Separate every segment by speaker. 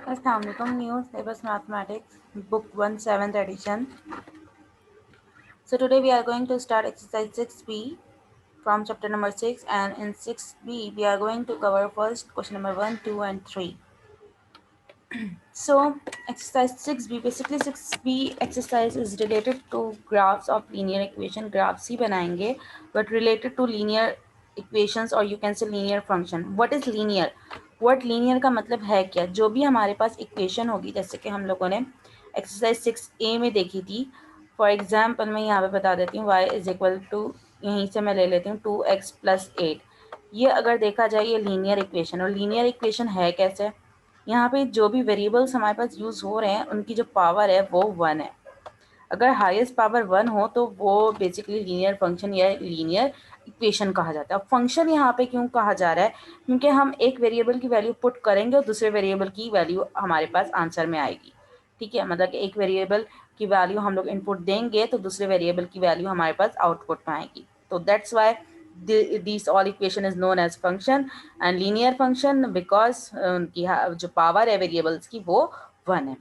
Speaker 1: Assalamu alaikum. New syllabus mathematics, book 1, 7th edition. So today we are going to start exercise 6b from chapter number 6, and in 6b we are going to cover first question number 1, 2 and 3. So exercise 6b, basically 6b exercise is related to graphs of linear equation. Graphs ही बनाएंगे but related to linear equations or you can say linear function. What is linear? What linear का मतलब है क्या? जो भी हमारे पास equation होगी, जैसे कि हम लोगों ने एक्सरसाइज 6a में देखी थी. फॉर एग्जाम्पल मैं यहाँ पे बता देती हूँ y इज इक्वल टू, यहीं से मैं ले लेती हूँ 2x + 8. ये अगर देखा जाए ये लीनियर इक्वेशन, और लीनियर इक्वेशन है कैसे? यहाँ पे जो भी वेरिएबल्स हमारे पास यूज़ हो रहे हैं उनकी जो पावर है वो 1 है. अगर हाईएस्ट पावर 1 हो तो वो बेसिकली लीनियर फंक्शन या लीनियर इक्वेशन कहा जाता है. अब फंक्शन यहाँ पे क्यों कहा जा रहा है? क्योंकि हम एक वेरिएबल की वैल्यू पुट करेंगे और दूसरे वेरिएबल की वैल्यू हमारे पास आंसर में आएगी. ठीक है, मतलब कि एक वेरिएबल की वैल्यू हम लोग इनपुट देंगे तो दूसरे वेरिएबल की वैल्यू हमारे पास आउटपुट में आएगी. तो that's why this all equation is known as function and linear function, because उनकी जो पावर है वेरिएबल्स की वो 1 है.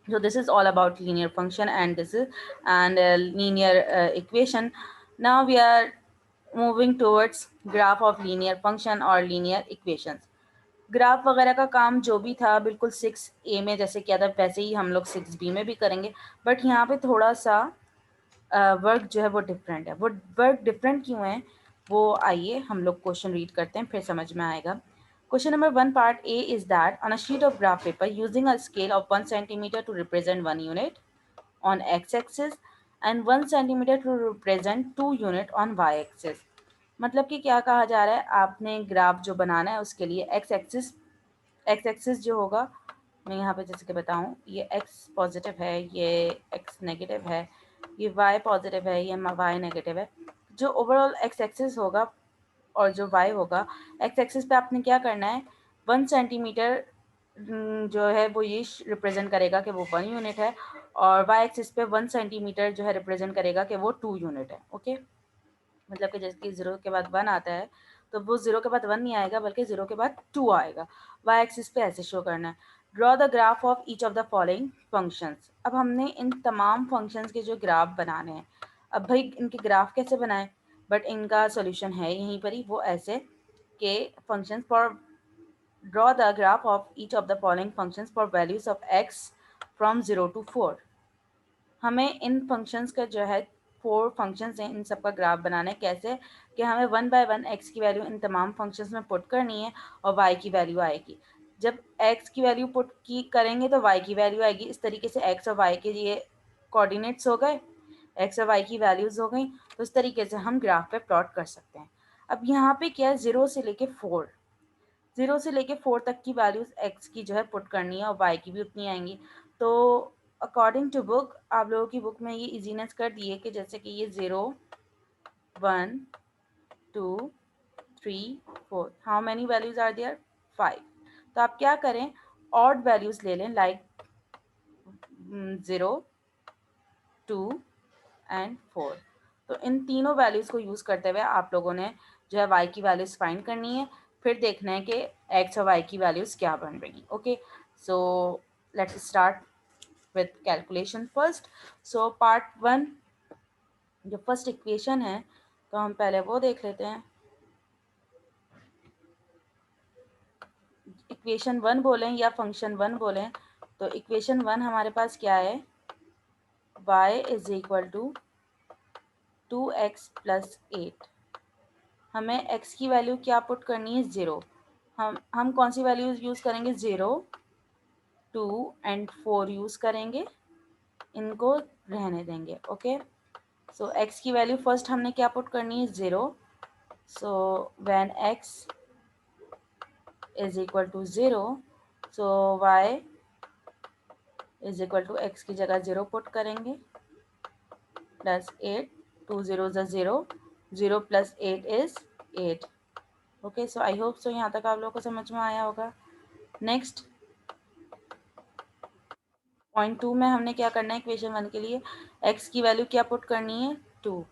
Speaker 1: So this is all about linear function and this is and linear equation. Now we are moving towards graph of linear function or linear equations. Graph वगैरह का काम जो भी था बिल्कुल 6a में जैसे किया था वैसे ही हम लोग 6b में भी करेंगे, बट यहाँ पे थोड़ा सा वर्क जो है वो डिफरेंट है. वो वर्क डिफरेंट क्यों है वो आइए हम लोग क्वेश्चन रीड करते हैं, फिर समझ में आएगा. Question number 1 part A is that on a sheet of graph paper using a scale of 1 centimeter to represent 1 unit on x-axis and 1 centimeter to represent 2 unit on y-axis. मतलब कि क्या कहा जा रहा है, आपने ग्राफ जो बनाना है उसके लिए एक्स एक्सिस जो होगा, मैं यहाँ पे जैसे कि बताऊँ, ये x पॉजिटिव है, ये x नेगेटिव है, ये y पॉजिटिव है, ये y नेगेटिव है. जो ओवरऑल एक्स एक्सिस होगा और जो y होगा, एक्स एक्सिस पे आपने क्या करना है, 1 सेंटीमीटर जो है वो ये रिप्रेजेंट करेगा कि वो 1 यूनिट है, और y एक्सिस पे 1 सेंटीमीटर जो है रिप्रेजेंट करेगा कि वो 2 यूनिट है. ओके, मतलब कि जैसे कि 0 के बाद 1 आता है तो वो 0 के बाद 1 नहीं आएगा बल्कि 0 के बाद 2 आएगा. y एक्सिस पे ऐसे शो करना है. Draw the graph of each of the following functions. अब हमने इन तमाम फंक्शंस के जो ग्राफ बनाने हैं. अब भाई इनके ग्राफ कैसे बनाएं, बट इनका सॉल्यूशन है यहीं पर ही. वो ऐसे के functions for draw the graph of each of the following functions for values of x from 0 to 4. हमें इन फंक्शंस का जो है 4 फंक्शंस हैं, इन सब का ग्राफ बनाना है. कैसे कि हमें 1 बाय 1 एक्स की वैल्यू इन तमाम फंक्शंस में पुट करनी है और वाई की वैल्यू आएगी. जब एक्स की वैल्यू पुट की करेंगे तो वाई की वैल्यू आएगी. इस तरीके से एक्स और वाई के लिए कोऑर्डिनेट्स हो गए, एक्स और वाई की वैल्यूज़ हो गई. तो इस तरीके से हम ग्राफ पे प्लॉट कर सकते हैं. अब यहाँ पे क्या है, 0 से लेके 4 तक की वैल्यूज एक्स की जो है पुट करनी है और वाई की भी उतनी आएंगी. तो अकॉर्डिंग टू बुक, आप लोगों की बुक में ये इजीनेस कर दिए कि जैसे कि ये 0 1 2 3 4, how many values are there, 5. तो आप क्या करें, ऑड वैल्यूज ले लें, लाइक 0 2 एंड 4. तो इन तीनों वैल्यूज़ को यूज़ करते हुए आप लोगों ने जो है y की वैल्यूज़ फाइंड करनी है. फिर देखना है कि x और y की वैल्यूज़ क्या बन रही. Okay, so let's start with calculation first. So part 1, जो फर्स्ट इक्वेशन है तो हम पहले वो देख लेते हैं. इक्वेशन 1 बोलें या फंक्शन 1 बोलें, तो इक्वेशन 1 हमारे पास क्या है, y is equal to 2x + 8. हमें x की वैल्यू क्या पुट करनी है, 0. हम कौन सी वैल्यूज यूज़ करेंगे, 0 2 एंड 4 यूज़ करेंगे, इनको रहने देंगे. ओके, सो x की वैल्यू फर्स्ट हमने क्या पुट करनी है, 0. So when x is equal to 0, so y is equal to x की जगह 0 पुट करेंगे, plus 8, 2 0 0, 0 + 8 is 8. Okay, so I hope so यहाँ तक आप लोगों को समझ में आया होगा. नेक्स्ट पॉइंट 2 में हमने क्या करना है, इक्वेशन 1 के लिए x की वैल्यू क्या पुट करनी है, 2.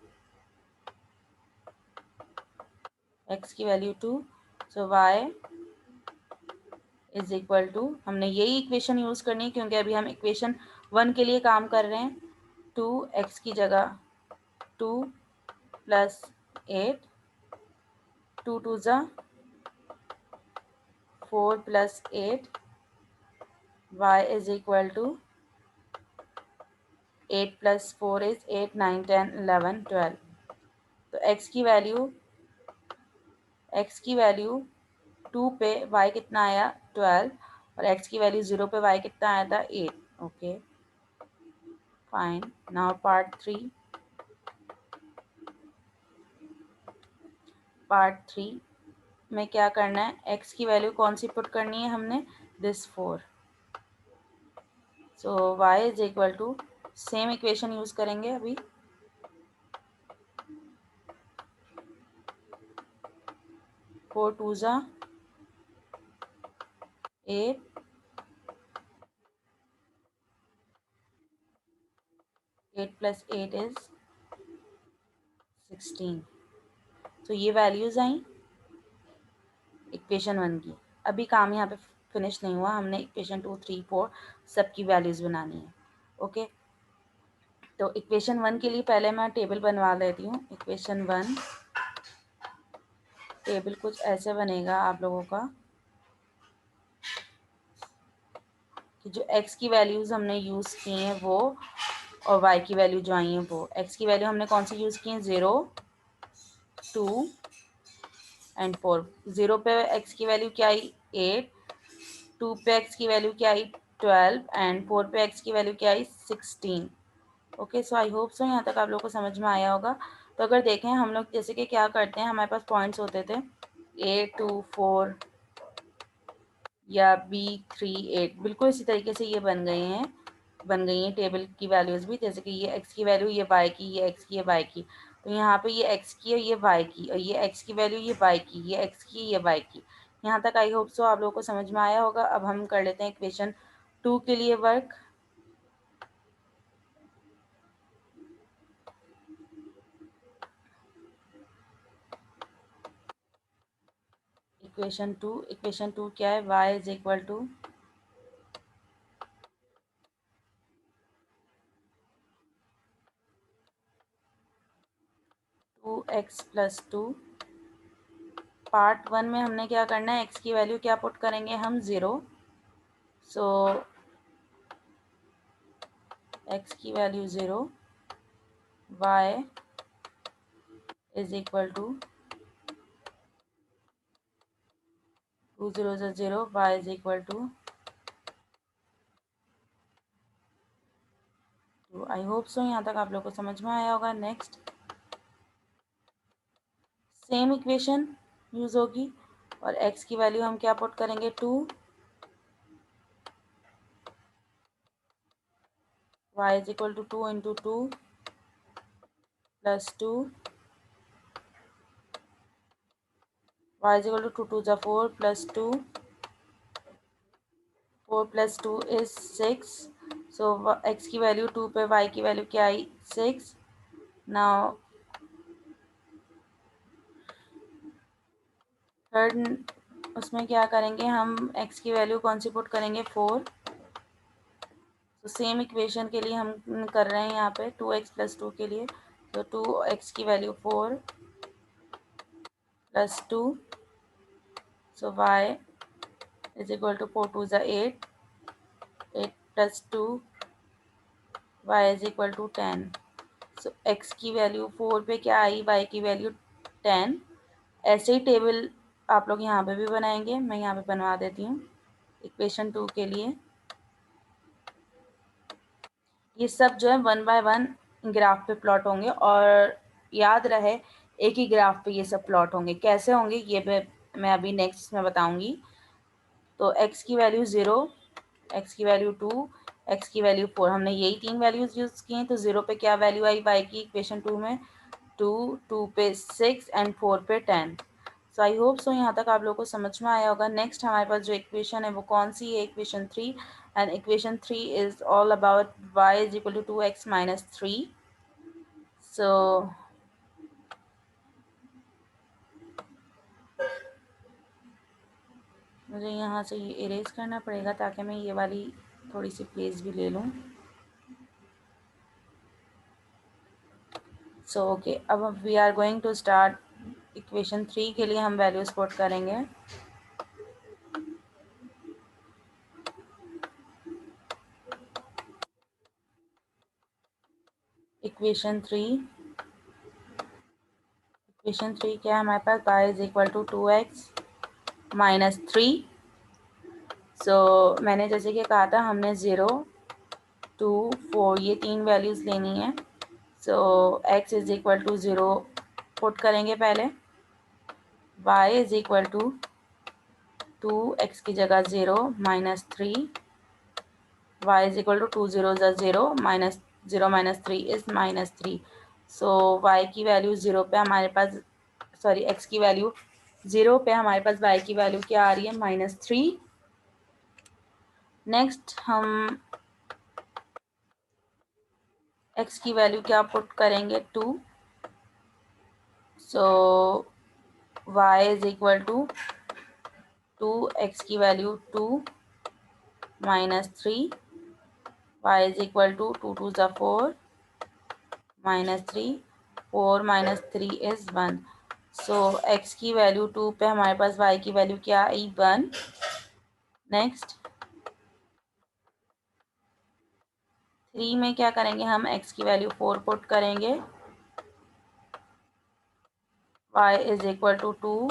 Speaker 1: x की value 2, so y is equal to, हमने यही इक्वेशन यूज़ करनी है क्योंकि अभी हम इक्वेशन 1 के लिए काम कर रहे हैं। 2x की जगह 2 प्लस 8, 2 टू ज़ा 4 plus 8, y is equal to 8 plus 4 is 8, 9, 10, 11, 12। तो x की वैल्यू 2 पे y कितना आया 12, और x की वैल्यू 0 पे y कितना आया था 8। Okay fine. Now part three में क्या करना है, x की वैल्यू कौन सी पुट करनी है हमने, this 4। So y is equal to, same equation use करेंगे अभी। 4 टू ज़ा 8, 8 प्लस 8 इज 16। तो ये वैल्यूज़ आई इक्वेशन 1 की। अभी काम यहाँ पे फिनिश नहीं हुआ, हमने इक्वेशन 2, 3, 4 सबकी वैल्यूज़ बनानी है। ओके तो इक्वेशन 1 के लिए पहले मैं टेबल बनवा लेती हूँ। इक्वेशन 1 टेबल कुछ ऐसे बनेगा आप लोगों का कि जो x की वैल्यूज़ हमने यूज़ की हैं वो, और y की वैल्यू जो आई हैं वो। x की वैल्यू हमने कौन सी यूज़ की है, 0, 2 एंड 4। 0 पे x की वैल्यू क्या आई 8, 2 पे x की वैल्यू क्या आई 12 एंड 4 पे x की वैल्यू क्या आई 16। Okay so I hope so यहाँ तक आप लोग को समझ में आया होगा। तो अगर देखें हम लोग जैसे कि क्या करते हैं, हमारे पास पॉइंट्स होते थे A2 4 या B3 8, बिल्कुल इसी तरीके से ये बन गई हैं टेबल की वैल्यूज़ भी। जैसे कि ये x की वैल्यू, ये y की, ये x की, ये y की। तो यहाँ पे ये x की और ये y की, और ये x की वैल्यू, ये y की, ये x की, ये y की। यहाँ तक आई होप सो आप लोगों को समझ में आया होगा। अब हम कर लेते हैं इक्वेशन 2 के लिए वर्क। इक्वेशन टू क्या है, y is equal to 2x plus 2। Part 1 में हमने क्या करना है, x की वैल्यू क्या पुट करेंगे हम 0। सो x की value 0, y is equal to 2 0 0, y is equal to 2। I hope so यहाँ तक आप लोग को समझ में आया होगा। नेक्स्ट सेम इक्वेशन यूज़ होगी, और x की वैल्यू हम क्या पुट करेंगे 2, y is equal to 2 into 2 plus 2, y is equal to 2 2 4 plus 2, 4 plus 2 is 6। So x की वैल्यू 2 पे y की वैल्यू क्या आई 6। नाउ थर्ड उसमें क्या करेंगे हम, x की वैल्यू कौन सी पुट करेंगे 4। तो सेम इक्वेशन के लिए हम कर रहे हैं यहाँ पे 2x प्लस 2 के लिए। तो 2x की value 4 plus 2, so y is equal to 4 2 8, 8 plus 2, y is equal to 10। So x की वैल्यू 4 पे क्या आई, y की वैल्यू 10। ऐसे ही टेबल आप लोग यहाँ पे भी बनाएंगे, मैं यहाँ पे बनवा देती हूँ इक्वेशन 2 के लिए। ये सब जो है 1 बाय 1 ग्राफ पे प्लॉट होंगे, और याद रहे एक ही ग्राफ पे ये सब प्लॉट होंगे। कैसे होंगे ये मैं अभी नेक्स्ट में बताऊंगी। तो x की वैल्यू 0, x की वैल्यू 2, x की वैल्यू 4, हमने यही 3 वैल्यूज़ यूज़ की हैं। तो 0 पे क्या वैल्यू आई y की इक्वेशन 2 में 2, 2 पे 6 एंड 4 पे 10। सो आई होप सो यहाँ तक आप लोगों को समझ में आया होगा। नेक्स्ट हमारे पास जो इक्वेशन है वो कौन सी है, equation 3। And equation 3 is all about y is equal to 2x minus 3। So मुझे यहाँ से ये इरेज करना पड़ेगा ताकि मैं ये वाली थोड़ी सी प्लेस भी ले लूँ। सो ओके, अब we are going to start equation 3 के लिए हम वैल्यूज पुट करेंगे। इक्वेशन 3 क्या है हमारे पास, y is equal to 2x minus 3। So मैंने जैसे कि कहा था हमने 0, 2, 4 ये 3 वैल्यूज़ लेनी है। So x is equal to 0 put करेंगे पहले, y is equal to 2, x की जगह 0 minus 3, y is equal to 2 0 0 minus 0 minus 3 is minus 3। So y की वैल्यू 0 पे हमारे पास, सॉरी x की वैल्यू 0 पे हमारे पास y की वैल्यू क्या आ रही है, माइनस 3। नेक्स्ट हम x की वैल्यू क्या पुट करेंगे, 2। So y is equal to 2, x की value 2 minus 3, y is equal to 2 2 4 minus 3, 4 minus 3 is 1। So x की वैल्यू 2 पे हमारे पास y की वैल्यू क्या आई, 1। नेक्स्ट 3 में क्या करेंगे हम, x की वैल्यू 4 पुट करेंगे, y is equal to 2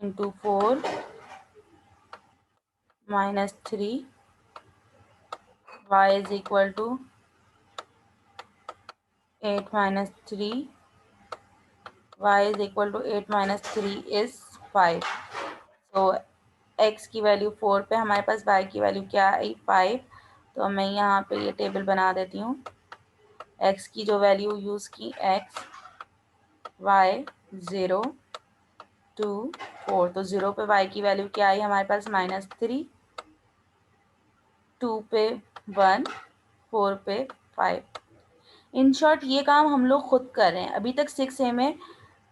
Speaker 1: into 4 minus 3, y is equal to 8 minus 3, y is equal to 8 minus 3 is 5। So x की वैल्यू 4 पे हमारे पास y की वैल्यू क्या आई, 5। तो मैं यहाँ पे ये टेबल बना देती हूँ। x की जो वैल्यू यूज़ की, x y 0 2 4, तो 0 पे y की वैल्यू क्या आई हमारे पास, माइनस 3, 2 पे 1, 4 पे 5। इन शॉर्ट ये काम हम लोग खुद कर रहे हैं। अभी तक 6A में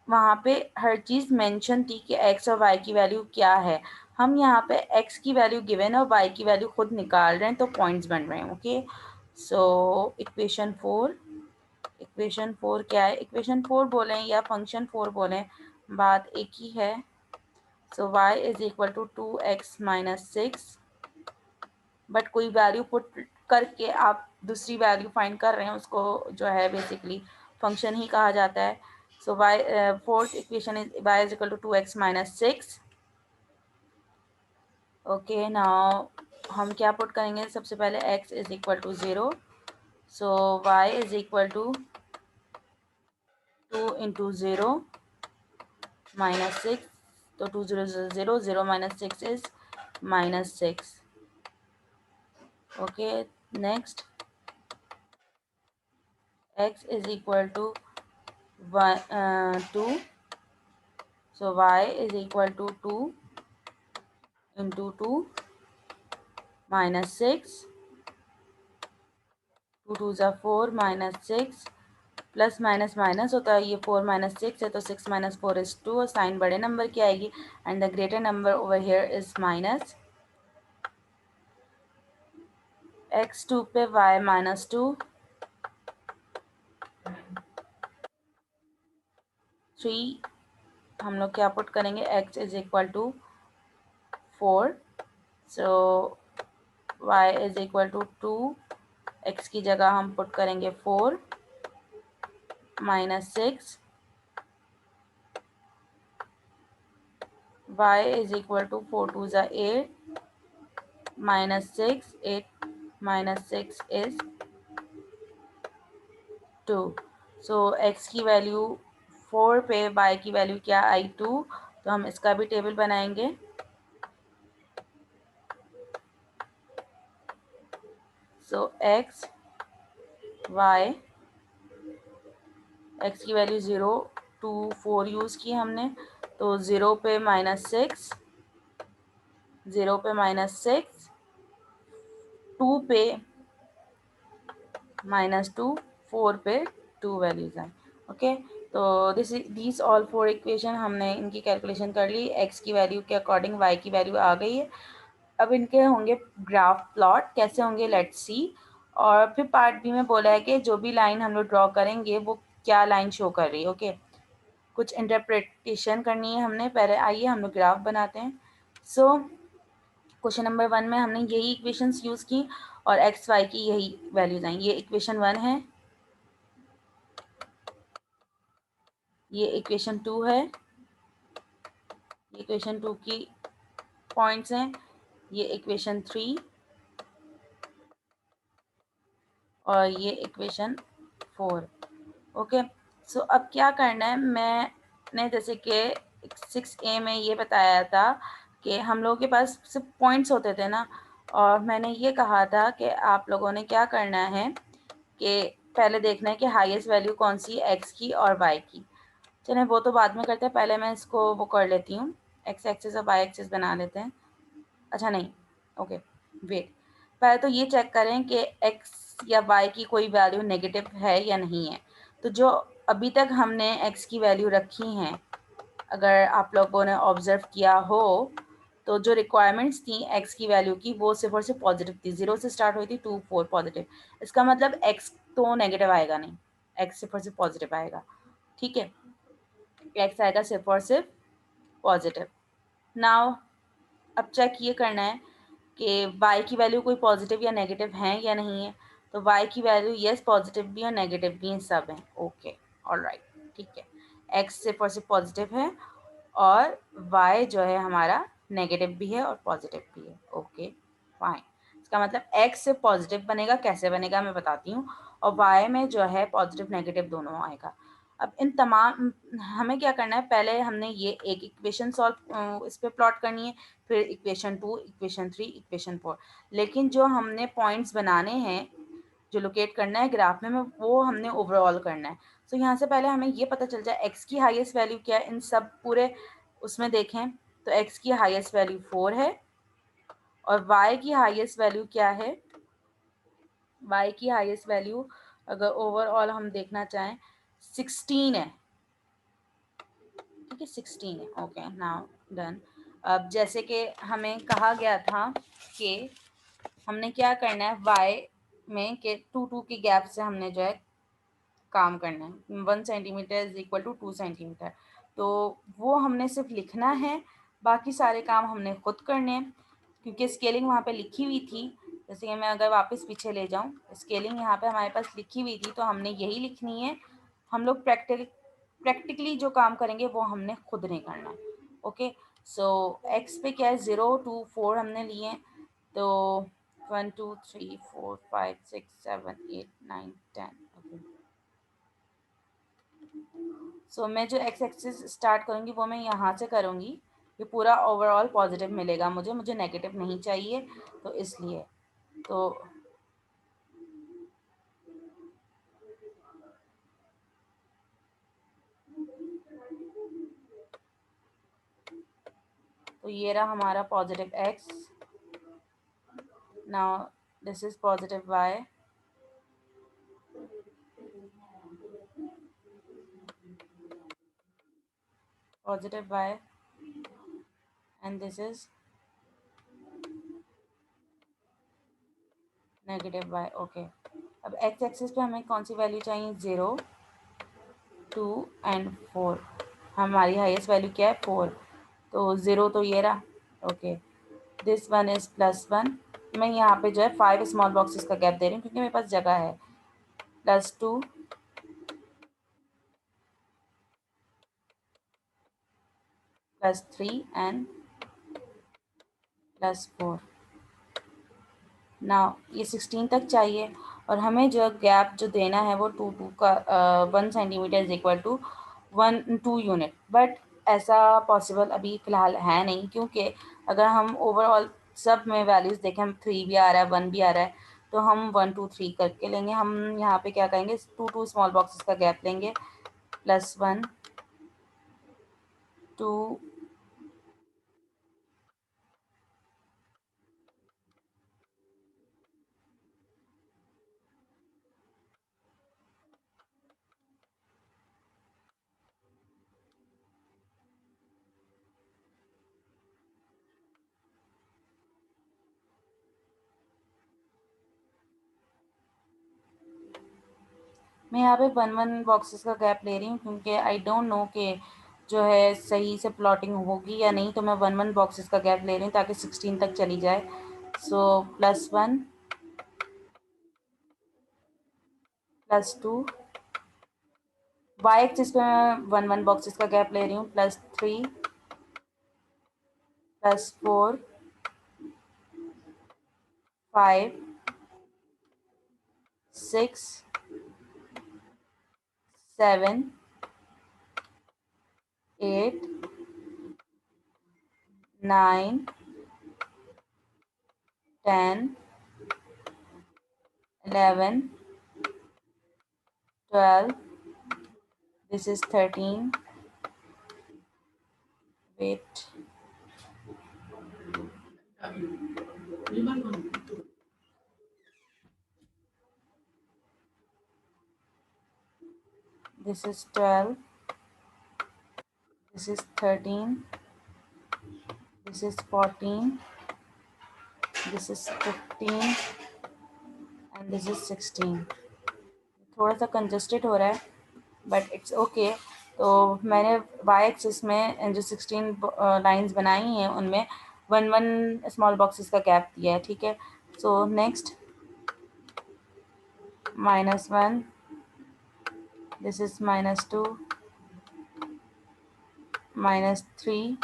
Speaker 1: वहाँ पे हर चीज़ मेंशन थी कि x और y की वैल्यू क्या है। हम यहाँ पे x की वैल्यू गिवन और y की वैल्यू खुद निकाल रहे हैं, तो पॉइंट्स बन रहे हैं। ओके, सो इक्वेशन 4 क्या है, इक्वेशन 4 बोलें या फंक्शन 4 बोलें, बात एक ही है। So y is equal to 2x minus 6, but कोई वैल्यू पुट करके आप दूसरी वैल्यू फाइंड कर रहे हैं, उसको जो है बेसिकली फंक्शन ही कहा जाता है। So y, fourth equation is y is equal to 2x minus 6। Okay, now हम क्या पुट करेंगे, सबसे पहले x is equal to 0। So y is equal to 2 into 0 minus 6, तो 2 0 0 0 minus 6 is minus 6। Okay, next x is equal to 2, so y is equal to 2 into 2 minus 6, 2 2 ज़ा 4 minus 6, plus minus minus होता है, ये 4 minus 6 है तो 6 minus 4 is 2, और sign बड़े number की आएगी, and the greater number over here is minus x2 पे y माइनस 2, 3 हम लोग क्या पुट करेंगे, x is equal to 4, so y is equal to 2, x की जगह हम पुट करेंगे 4 minus 6, y is equal to 4 2 ज़ा 8 minus 6, 8 minus 6 is 2। So x की वैल्यू 4 पे y की वैल्यू क्या आई, 2, तो हम इसका भी टेबल बनाएंगे। सो x y, x की वैल्यू 0 2 4 यूज़ की हमने, तो 0 पे माइनस 6, 0 पे माइनस 6, 2 पे माइनस 2, 4 पे 2 वैल्यूज हैं। ओके, तो दीज ऑल फोर इक्वेशन हमने इनकी कैलकुलेशन कर ली, एक्स की वैल्यू के अकॉर्डिंग वाई की वैल्यू आ गई है। अब इनके होंगे ग्राफ प्लॉट, कैसे होंगे लेट्स सी। और फिर पार्ट बी में बोला है कि जो भी लाइन हम लोग ड्रॉ करेंगे वो क्या लाइन शो कर रही है। ओके, कुछ इंटरप्रिटेशन करनी है हमने। पहले आइए हम लोग ग्राफ बनाते हैं। सो क्वेश्चन नंबर 1 में हमने यही इक्वेशंस यूज़ की और एक्स वाई की यही वैल्यूज आई। ये इक्वेशन 1 है, ये इक्वेशन 2 है, ये इक्वेशन 2 की पॉइंट्स हैं, ये इक्वेशन 3 और ये इक्वेशन 4। ओके, सो अब क्या करना है, मैंने जैसे कि 6A में ये बताया था कि हम लोगों के पास सिर्फ पॉइंट्स होते थे ना, और मैंने ये कहा था कि आप लोगों ने क्या करना है कि पहले देखना है कि हाईएस्ट वैल्यू कौन सी है, एक्स की और वाई की। चलें वो तो बाद में करते हैं, पहले मैं इसको वो कर लेती हूँ, एक्स एक्सिस और वाई एक्सिस बना लेते हैं। अच्छा नहीं, ओके वेट, पहले तो ये चेक करें कि एक्स या वाई की कोई वैल्यू नेगेटिव है या नहीं है। तो जो अभी तक हमने एक्स की वैल्यू रखी हैं, अगर आप लोगों ने ऑब्जर्व किया हो तो जो रिक्वायरमेंट्स थी एक्स की वैल्यू की वो सिर्फ और सिर्फ पॉजिटिव थी। 0 से स्टार्ट हुई थी, 2 4 पॉजिटिव। इसका मतलब एक्स तो नेगेटिव आएगा नहीं, एक्स सिर्फ और सिर्फ पॉजिटिव आएगा। ठीक है, एक्स आएगा सिर्फ और सिर्फ पॉजिटिव। नाउ अब चेक ये करना है कि y की वैल्यू कोई पॉजिटिव या नेगेटिव है या नहीं है। तो y की वैल्यू यस पॉजिटिव भी और नेगेटिव भी सब हैं। ओके ऑलराइट, ठीक है, x सिर्फ और सिर्फ पॉजिटिव है और y जो है हमारा नेगेटिव भी है और पॉजिटिव भी है। ओके फाइन, इसका मतलब x से पॉजिटिव बनेगा, कैसे बनेगा मैं बताती हूँ, और y में जो है पॉजिटिव नेगेटिव दोनों आएगा। अब इन तमाम हमें क्या करना है, पहले हमने ये एक इक्वेशन सॉल्व इस पर प्लॉट करनी है, फिर इक्वेशन 2, इक्वेशन 3, इक्वेशन 4। लेकिन जो हमने पॉइंट्स बनाने हैं, जो लोकेट करना है ग्राफ में वो हमने ओवरऑल करना है। तो यहाँ से पहले हमें ये पता चल जाए एक्स की हाईएस्ट वैल्यू क्या है इन सब पूरे उसमें देखें। तो एक्स की हाईएस्ट वैल्यू 4 है और वाई की हाईएस्ट वैल्यू क्या है, वाई की हाईएस्ट वैल्यू अगर ओवरऑल हम देखना चाहें 16 है। ठीक है 16 है। Okay now done. अब जैसे कि हमें कहा गया था कि हमने क्या करना है y में के 2 के गैप से हमने जो है काम करना है। 1 centimetre is equal to 2 centimetre. तो वो हमने सिर्फ लिखना है, बाकी सारे काम हमने खुद करने हैं, क्योंकि स्केलिंग वहाँ पे लिखी हुई थी। जैसे कि मैं अगर वापस पीछे ले जाऊँ, स्केलिंग यहाँ पे हमारे पास लिखी हुई थी तो हमने यही लिखनी है। हम लोग प्रैक्टिकली जो काम करेंगे वो हमने खुद नहीं करना है। ओके, सो एक्स पे क्या है 0 2 4 हमने लिए, तो 1 2 3 4 5 6 7 8 9 10। ओके, सो मैं जो एक्स एक्सिस स्टार्ट करूँगी वो मैं यहाँ से करूँगी। ये पूरा ओवरऑल पॉजिटिव मिलेगा मुझे, मुझे नेगेटिव नहीं चाहिए, तो इसलिए तो ये रहा हमारा positive x. Now this is positive y, positive y and this is negative y. Okay, अब एक्स एक्सिस पे हमें कौन सी वैल्यू चाहिए, 0 2 एंड 4। हमारी हाईएस्ट वैल्यू क्या है 4, तो 0 तो ये रहा। Okay, this one is +1। मैं यहाँ पे जो है 5 स्मॉल बॉक्सेस का गैप दे रही हूँ क्योंकि मेरे पास जगह है। +2 +3 एंड +4। ना ये 16 तक चाहिए और हमें जो गैप जो देना है वो 2 का 1 centimetre is equal to 2 unit. But ऐसा पॉसिबल अभी फ़िलहाल है नहीं, क्योंकि अगर हम ओवरऑल सब में वैल्यूज़ देखें, हम 3 भी आ रहा है 1 भी आ रहा है, तो हम 1 2 3 करके लेंगे। हम यहाँ पे क्या करेंगे, 2 स्मॉल बॉक्सेस का गैप लेंगे, +1 2 मैं यहाँ पे 1 1 बॉक्सेस का गैप ले रही हूँ क्योंकि आई डोंट नो कि जो है सही से प्लॉटिंग होगी या नहीं, तो मैं 1 1 बॉक्सेस का गैप ले रही हूँ ताकि 16 तक चली जाए। सो +1 +2 वाई एक्सिस पे मैं 1 1 बॉक्सेस का गैप ले रही हूँ, +3 +4 5 6 7 8 9 10 11 12, this is 13, wait, this is 12, this is 13, this is 14, this is 15 and this is 16. थोड़ा सा कंजस्टेड हो रहा है बट इट्स ओके। तो मैंने वाई एक्सिस में जो 16 लाइंस बनाई हैं उनमें 1 1 स्मॉल बॉक्सेस का गैप दिया है, ठीक है। So next -1, this is -2, -3,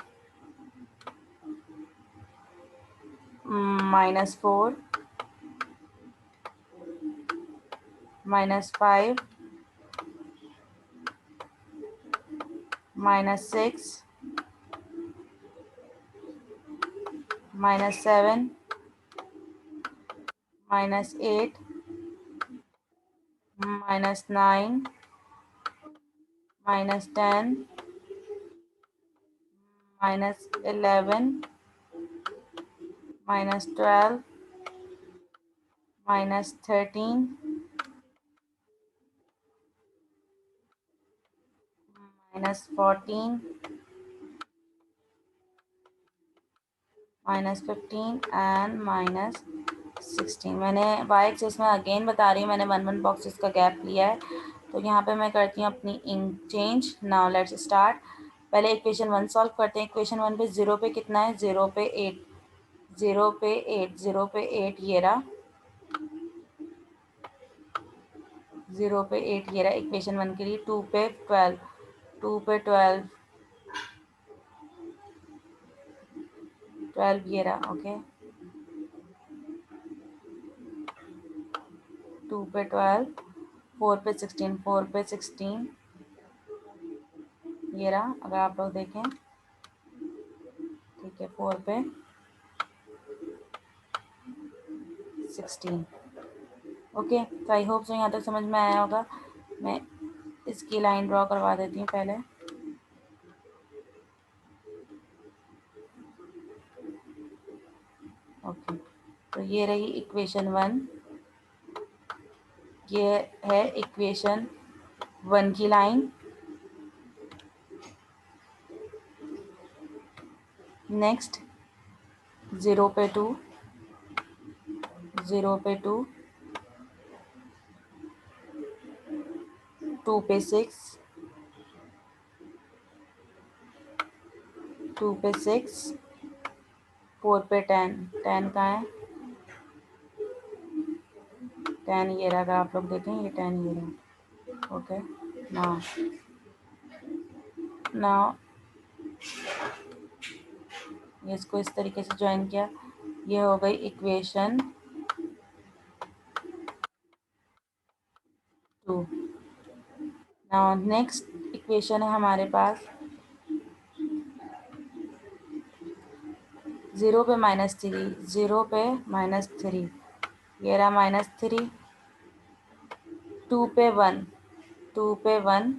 Speaker 1: -4, -5, -6, -7, -8, -9, -10, -11, -12, -13, -14, -15 and -16। मैंने वाई एक्सिस में अगेन बता रही हूँ, मैंने 1 1 बॉक्सेस का गैप लिया है। तो यहाँ पे मैं करती हूँ अपनी ink change. Now let's start. पहले इक्वेशन 1 सॉल्व करते हैं। इक्वेशन 1 पे 0 पे कितना है? 0 पे 8, 0 पे 8, 0 पे 8 ये रहा, 0 पे 8 ये रहा इक्वेशन 1 के लिए। 2 पे 12, 2 पे 12, 12 ये रहा, ओके। 2 पे 12, 4 पे 16, 4 पे 16 ये रहा, अगर आप लोग देखें, ठीक है। 4 पे 16, ओके। तो आई होप सो यहाँ तक समझ में आया होगा। मैं इसकी लाइन ड्रॉ करवा देती हूँ पहले। ओके, तो ये रही इक्वेशन 1, ये है इक्वेशन 1 की लाइन। नेक्स्ट 0 पे 2, 0 पे 2, 2 पे 6, 2 पे 6, 4 पे 10, 10 कहाँ है? 10 ये रहा, अगर आप लोग देखें ये 10 ये रहा, ओके। नाउ नाउ इसको इस तरीके से ज्वाइन किया, ये हो गई इक्वेशन 2। नाउ नेक्स्ट इक्वेशन है हमारे पास 0 पे -3, 0 पे -3 ये रहा -3, 2 पे 1, 2 पे 1,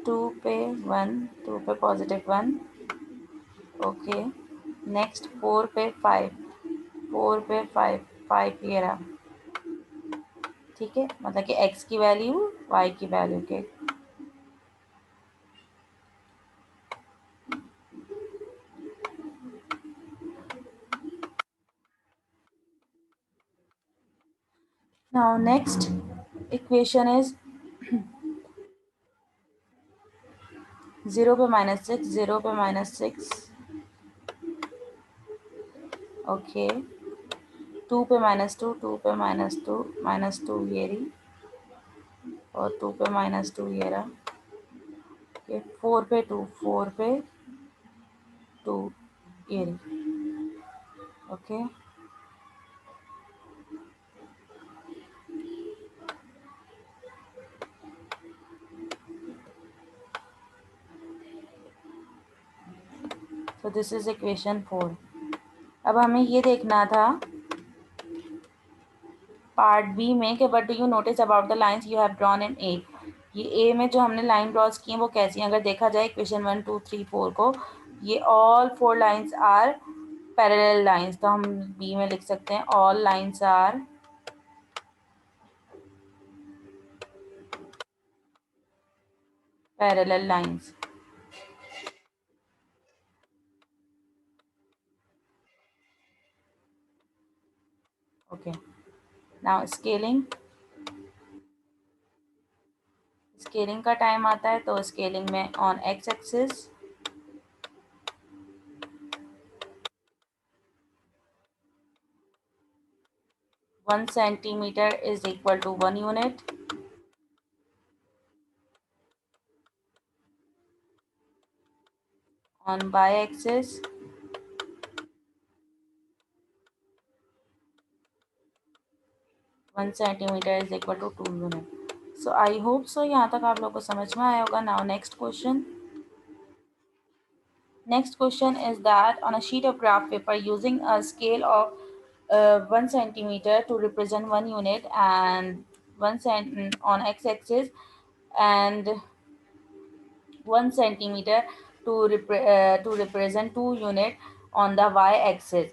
Speaker 1: 2 पे 1, 2 पे +1, ओके। नेक्स्ट 4 पे 5, 4 पे 5, 5 ये रहा, ठीक है। मतलब कि x की वैल्यू y की वैल्यू के। नाउ नेक्स्ट इक्वेशन इज 0 पे -6, 0 पे -6, ओके, 2 पे -2, 2 पे -2, -2 ये रही, और 2 पे -2 ये रहा, ओके, 4 पे 2, 4 पे 2 ये रही, okay. So this is equation 4। अब हमें ये देखना था पार्ट बी में कि what do you notice about the lines you have drawn in A. ये ए में जो हमने लाइन ड्रॉज की हैं वो कैसी हैं? अगर देखा जाए इक्वेशन 1 2 3 4 को, ये all 4 lines are parallel lines, तो हम बी में लिख सकते हैं all lines are parallel lines. Okay, now scaling. Scaling का टाइम आता है तो स्केलिंग में on x axis 1 centimetre is equal to 1 unit, on y-axis 1 centimetre is equal to 2 unit. So I hope so यहाँ तक आप लोग को समझ में आया होगा। Now next question. Next question is that on a sheet of graph paper using a scale of 1 centimeter to represent 1 unit and 1 cent on x-axis and 1 centimeter to represent 2 unit on the y-axis.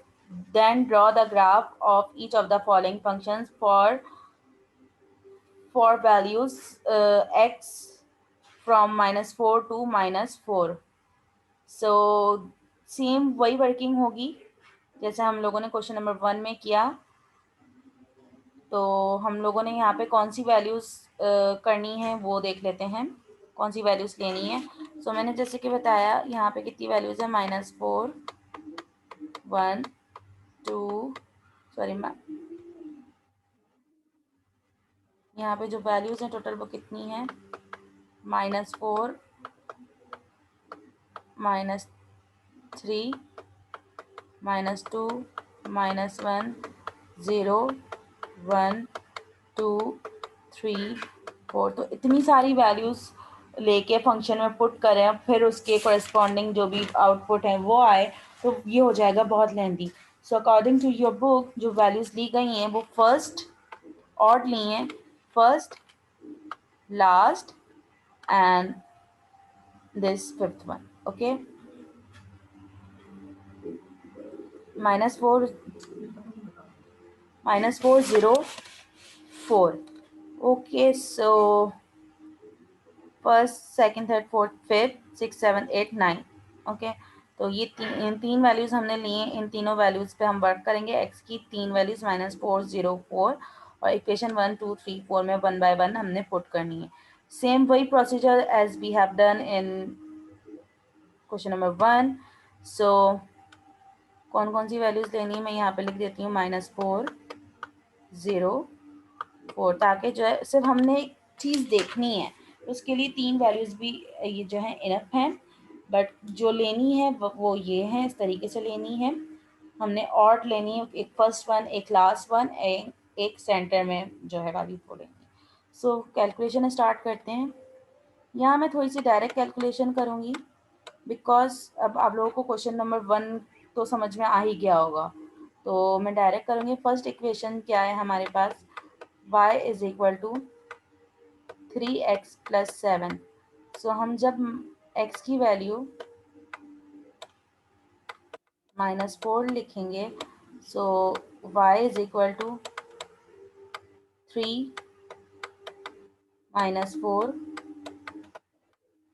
Speaker 1: Then draw the graph of each of the following functions for values x from -4 to -4. So same वही working होगी जैसे हम लोगों ने question number 1 में किया। तो हम लोगों ने यहाँ पे कौन सी वैल्यूज़ करनी है वो देख लेते हैं, कौन सी वैल्यूज़ लेनी है। सो मैंने जैसे कि बताया यहाँ पे कितनी वैल्यूज़ है, -4 1 2 सॉरी यहाँ पे जो वैल्यूज़ हैं टोटल वो कितनी है, -4 -3 -2 -1 0 1 2 3 4। तो इतनी सारी वैल्यूज़ लेके फंक्शन में पुट करें फिर उसके कॉरेस्पॉन्डिंग जो भी आउटपुट है वो आए, तो ये हो जाएगा बहुत lengthy. So according to your book जो वैल्यूज़ ली गई हैं वो फर्स्ट ऑड ली हैं, first last and this fifth one, okay. -4 -4 0 4, okay. So first second third fourth fifth 6 7 8 9, okay. तो ये इन तीन वैल्यूज़ हमने लिए हैं, इन तीनों वैल्यूज़ पे हम वर्क करेंगे। एक्स की तीन वैल्यूज़ -4 0 4 और इक्वेशन 1 2 3 4 में 1 बाय 1 हमने पुट करनी है। सेम वही procedure as we have done in question number 1। So कौन कौन सी वैल्यूज़ लेनी है मैं यहाँ पे लिख देती हूँ, -4 0 4, ताकि जो है सिर्फ हमने एक चीज़ देखनी है, उसके लिए तीन वैल्यूज़ भी ये जो है इनफ हैं। बट जो लेनी है वो ये है, इस तरीके से लेनी है। हमने ऑड लेनी है, एक फर्स्ट वन एक लास्ट वन, एक सेंटर में जो है वाली वो लेनी है। सो कैलकुलेशन स्टार्ट करते हैं। यहाँ मैं थोड़ी सी डायरेक्ट कैलकुलेशन करूँगी बिकॉज अब आप लोगों को क्वेश्चन नंबर 1 तो समझ में आ ही गया होगा, तो मैं डायरेक्ट करूँगी। फर्स्ट इक्वेशन क्या है हमारे पास, y is equal to 3x + 7। So हम जब x की वैल्यू -4 लिखेंगे, so y is equal to 3 -4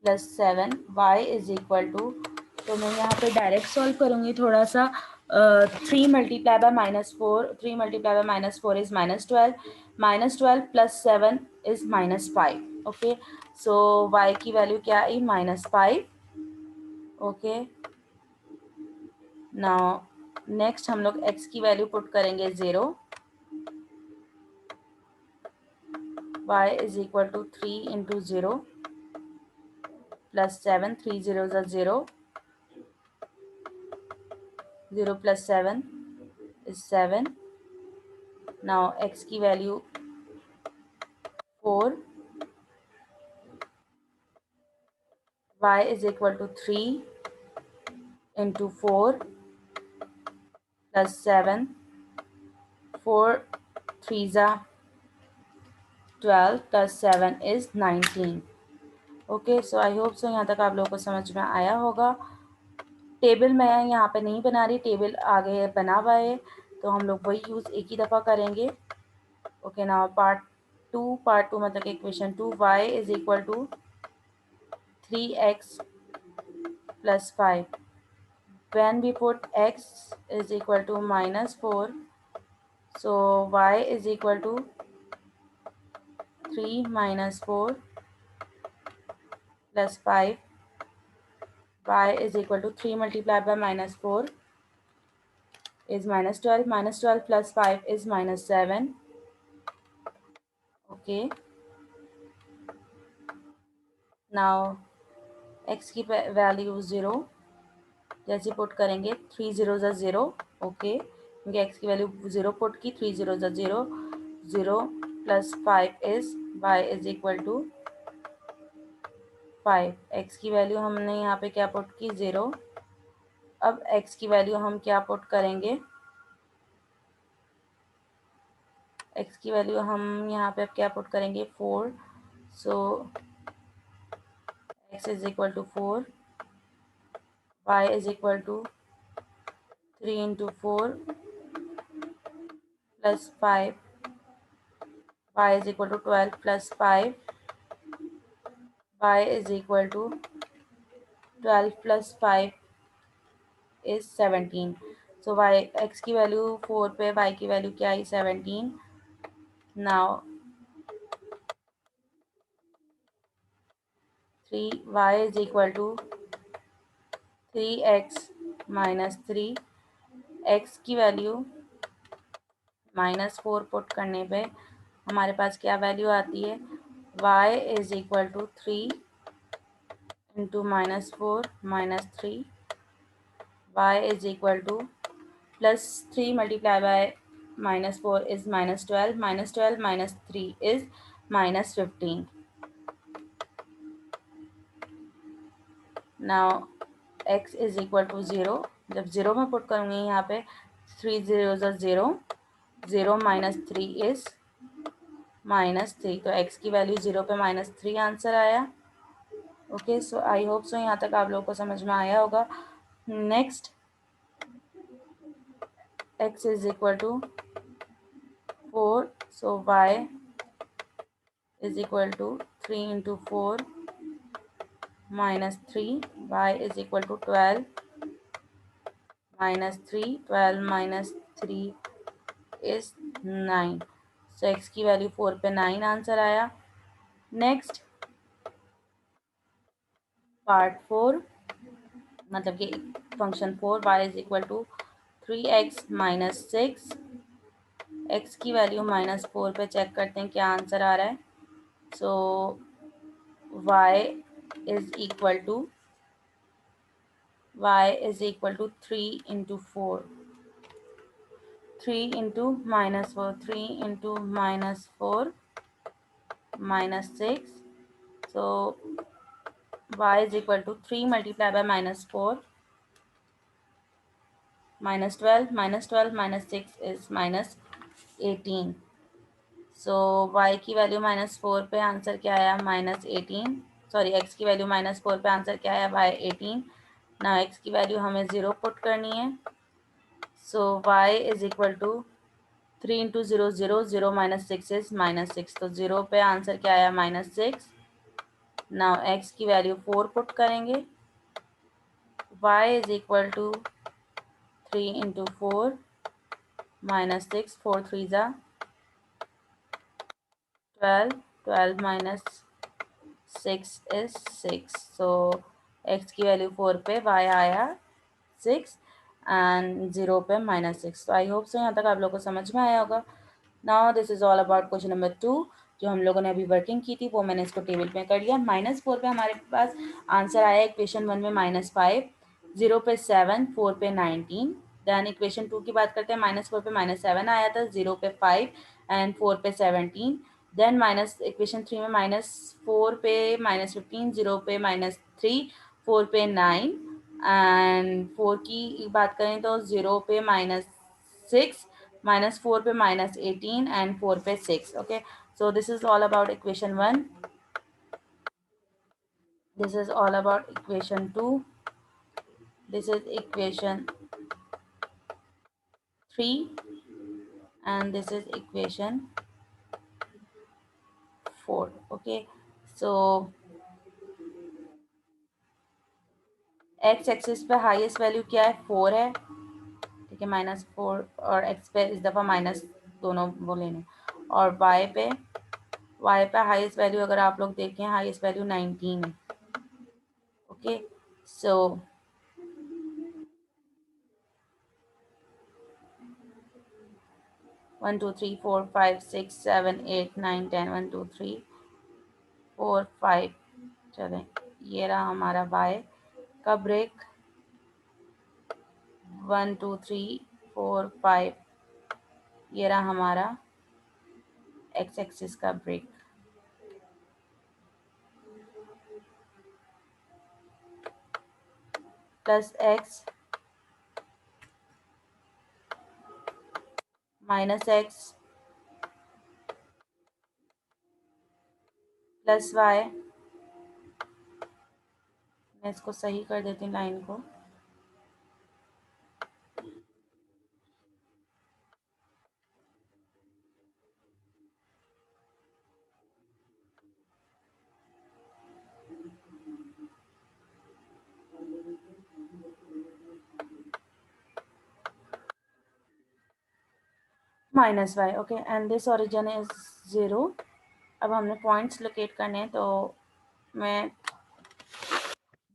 Speaker 1: + 7, y is equal to, तो मैं यहाँ पे डायरेक्ट सॉल्व करूँगी थोड़ा सा। 3 multiplied by minus 4, 3 multiplied by minus 4 is minus 12. Minus 12 plus 7 is minus 5. Okay, so y की वैल्यू क्या आई? minus 5. Okay, now next हम लोग x की वैल्यू पुट करेंगे 0. y is equal to 3 into 0 plus 7. 3 zeros are 0. 0 plus 7 is 7. Now x की value 4. Y is equal to 3 into 4 plus 7. 4 threes are 12 plus 7 is 19. Okay, so I hope so यहाँ तक आप लोगों को समझ में आया होगा. टेबल मैं यहाँ पे नहीं बना रही, टेबल आगे बना हुआ है, तो हम लोग वही यूज़ एक ही दफ़ा करेंगे. ओके, नाउ पार्ट टू मतलब equation 2. y is equal to 3x plus 5. When we put x is equal to minus 4, so y is equal to 3 minus 4 plus 5. Y is equal to 3 multiplied by minus 4 is minus 12. Minus 12 plus 5 is minus 7. Okay. Now x की value 0 जैसे put करेंगे 3 zeros are 0. Okay, क्योंकि x की value 0 put की, 3 zeros are 0. 0 plus 5 is y is equal to 5. x की value हमने यहाँ पे क्या पुट की? 0. अब x की वैल्यू हम क्या पुट करेंगे? x की वैल्यू हम यहाँ पे अब क्या पुट करेंगे? 4. So x is equal to 4. Y is equal to 3 into 4 plus 5. Y is equal to 12 plus 5. Y is equal to 12 plus 5 is 17. So y x की वैल्यू 4 पे y की वैल्यू क्या आई? 17. Now 3y is equal to 3x minus 3. x की value -4 put करने पे हमारे पास क्या value आती है? y is equal to 3 into -4 minus 3. Y is equal to plus 3 multiplied by -4 is -12. -12 minus 3 is -15. Now x is equal to 0. जब 0 में put करूँगी यहाँ पे 3 zeros are 0. 0 minus 3 is -3. तो x की वैल्यू 0 पे -3 आंसर आया. Okay, so I hope so यहाँ तक आप लोगों को समझ में आया होगा. Next x is equal to 4. So y is equal to 3 into 4 minus 3. Y is equal to 12 minus 3. 12 minus 3 is 9. So x की वैल्यू 4 पे 9 आंसर आया. नेक्स्ट पार्ट 4 मतलब कि function 4. y is equal to 3x minus 6. x की value -4 पे check करते हैं क्या आंसर आ रहा है. So y is equal to 3 into 4. 3 into -4. 3 into -4 -6. So y is equal to 3 multiplied by -4 -12. -12 minus 6 is -18. So y की वैल्यू -4 पे आंसर क्या आया? -18. सॉरी, x की वैल्यू -4 पे आंसर क्या आया? y18. ना x की वैल्यू हमें 0 पुट करनी है. So y is equal to 3 into 0 0. 0 minus 6 is -6. तो 0 पे आंसर क्या आया? -6. ना x की वैल्यू 4 पुट करेंगे. y is equal to 3 into 4 minus 6, 4 3s are 12, 12 minus 6 is 6. So x की वैल्यू 4 पे, y आया 6 एंड 0 पे -6. तो आई होप सो यहाँ तक आप लोगों को समझ में आया होगा. Now this is all about question number 2 जो हम लोगों ने अभी वर्किंग की थी वो मैंने इसको टेबल में कर लिया. -4 पे हमारे पास आंसर आया इक्वेशन 1 में -5, 0 पे 7, 4 पे 19. देन इक्वेशन 2 की बात करते हैं. -4 पे -7 आया था, 0 पे 5 एंड 4 पे 17. देन माइनस इक्वेशन 3 में -4 पे -15, 0 पे -3, 4 पे 9 एंड 4 की बात करें तो 0 पे -6, -4 पे -18 एंड 4 पे 6. Okay, so this is all about equation 1. This is all about equation 2. This is equation 3 and this is equation 4. Okay, so x axis पे हाईएस्ट वैल्यू क्या है? 4 है. ठीक है, -4 और x पे इस दफ़ा माइनस दोनों वो लेने. और y पे हाईएस्ट वैल्यू अगर आप लोग देखें, हाईएस्ट वैल्यू 19 है. ओके, सो 1 2 3 4 5 6 7 8 9 10, 1 2 3 4 5. चलें, ये रहा हमारा y का ब्रेक. 1 2 3 4 5. ये रहा हमारा x एक्सिस का break. Plus x minus x plus y. मैं इसको सही कर देती हूँ लाइन को. Minus y. Okay, and this origin is 0. अब हमने पॉइंट्स लोकेट करने हैं, तो मैं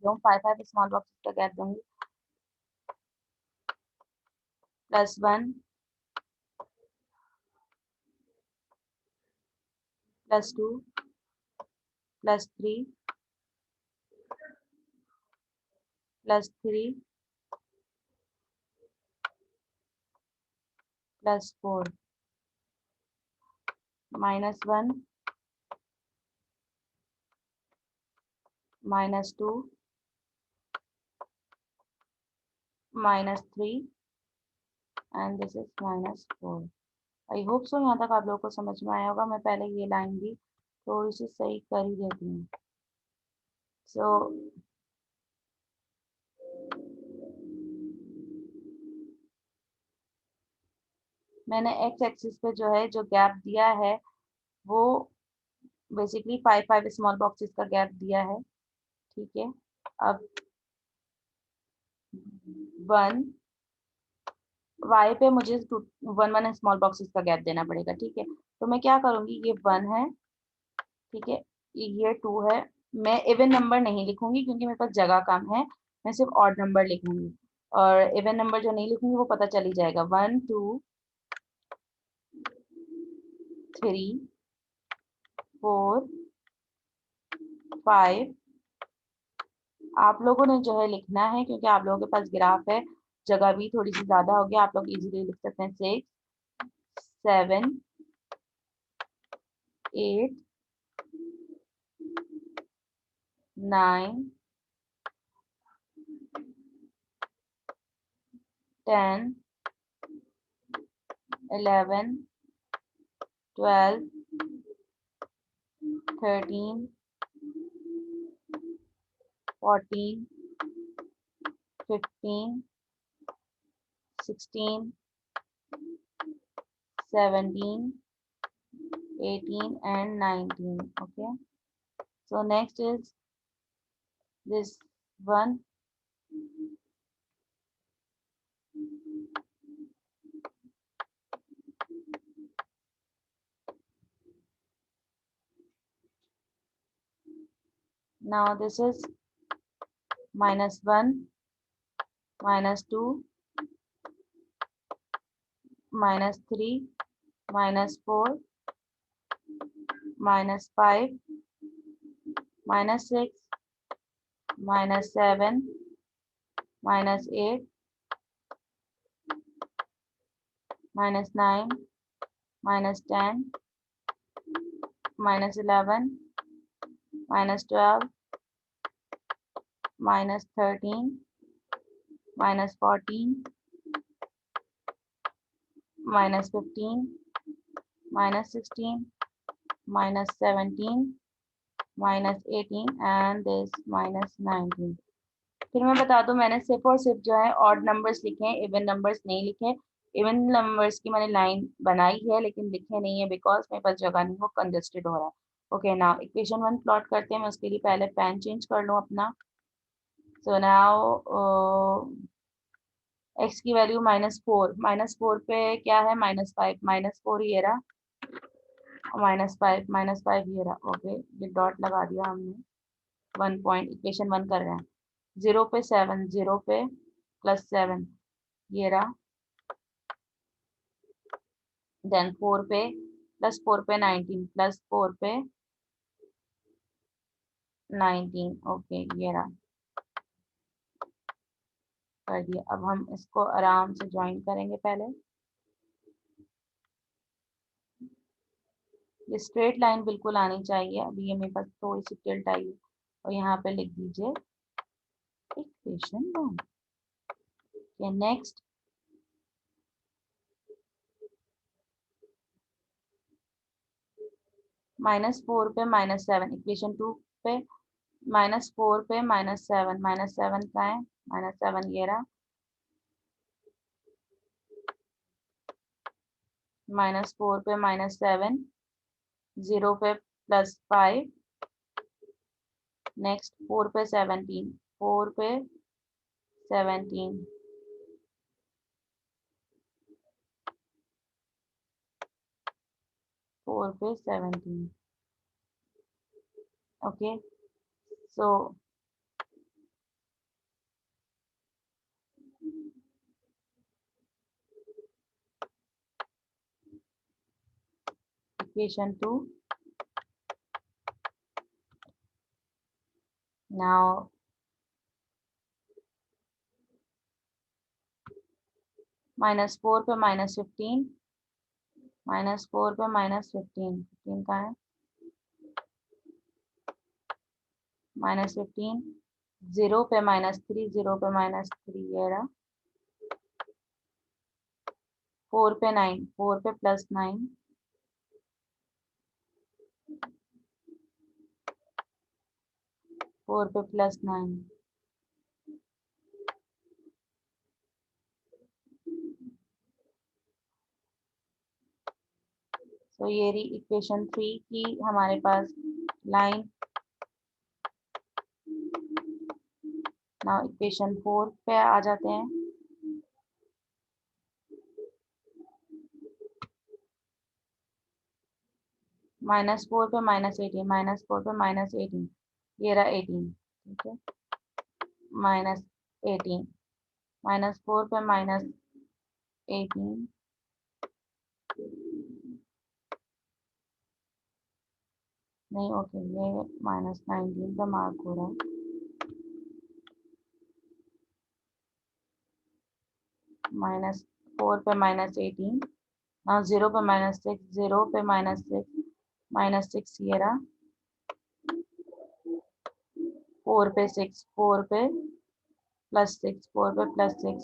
Speaker 1: जो 5 स्मॉल बॉक्स का गैप दूंगी. +1 +2 +3 +3 +4 -1 -2 -3 and this is -4. I hope so यहाँ तक आप लोगों को समझ में आया होगा. मैं पहले ये लाइन भी थोड़ी सी सही कर ही देती हूँ. सो मैंने x एक्सिस पे जो है जो गैप दिया है वो बेसिकली 5 स्मॉल बॉक्सेस का गैप दिया है. ठीक है, अब 1 y पे मुझे 1 स्मॉल बॉक्सेस का गैप देना पड़ेगा. ठीक है, तो मैं क्या करूँगी, ये 1 है. ठीक है, ये 2 है. मैं इवन नंबर नहीं लिखूंगी क्योंकि मेरे पास जगह कम है. मैं सिर्फ ऑड नंबर लिखूंगी और इवन नंबर जो नहीं लिखूंगी वो पता चल ही जाएगा. 1 2 3 4 5. आप लोगों ने जो है लिखना है क्योंकि आप लोगों के पास ग्राफ है, जगह भी थोड़ी सी ज़्यादा होगी. आप लोग इजीली लिख सकते हैं 6 7 8 9 10 11 12 13 14 15 16 17 18 and 19. Okay, so next is this one. Now this is -1, -2, -3, -4, -5, -6, -7, -8, -9, -10, -11, -12, -13, -14, -15, -16, -17, -18 and this -19. फिर मैं बता दूं, मैंने सिर्फ और सिर्फ जो है ऑड नंबर्स लिखे हैं, इवन नंबर्स नहीं लिखे। इवन नंबर्स की मैंने लाइन बनाई है लेकिन लिखे नहीं है बिकॉज मेरे पास जगह नहीं, वो कंजस्टेड हो रहा है। ओके, नाउ इक्वेशन 1 प्लॉट करते हैं। मैं उसके लिए पहले पेन चेंज कर लूँ अपना। सो नाउ एक्स की वैल्यू -4, -4 पे क्या है, -5, -4 ये रहा, -5, -5 ये रहा। ओके, ये डॉट लगा दिया हमने। 1 पॉइंट, इक्वेशन 1 कर रहे हैं। 0 पे 7, 0 पे +7 ये रहा। देन 4 पे +4 पे 19, +4 पे 19। ओके, ये रहा, कर दिया। अब हम इसको आराम से ज्वाइन करेंगे। पहले ये स्ट्रेट लाइन बिल्कुल आनी चाहिए। अभी ये मेरे पास थोड़ी सी टिल्ट आई है। और यहाँ पे लिख दीजिए इक्वेशन 1। ये नेक्स्ट -4 पे -7, इक्वेशन 2 पे -4 पे -7, -7 का है, -7 ये रहा। -4 पे -7, 0 पे +5, नेक्स्ट 4 पे 17, 4 पे 17, 4 पे 17। ओके, सो इक्वेशन 2 नाउ -4 पे -15, -4 पे -15, 15 का है, -15, 0 पे -3, 0 पे -3 ये रहा। 4 पे 9, 4 पे +9, 4 पे +9। तो ये रही इक्वेशन 3 की हमारे पास लाइन। नाउ इक्वेशन 4 पे आ जाते हैं। -4 पे -18, -4 पे -18 ये रहा 18। ठीक है, -18, -4 पे -18, नहीं ओके, ये -19 का मार्क हो रहा है। -4 पे -18, now 0 पे -6, 0 पे -6, -6 ये रहा। 4 पे 6, 4 पे +6, 4 पे +6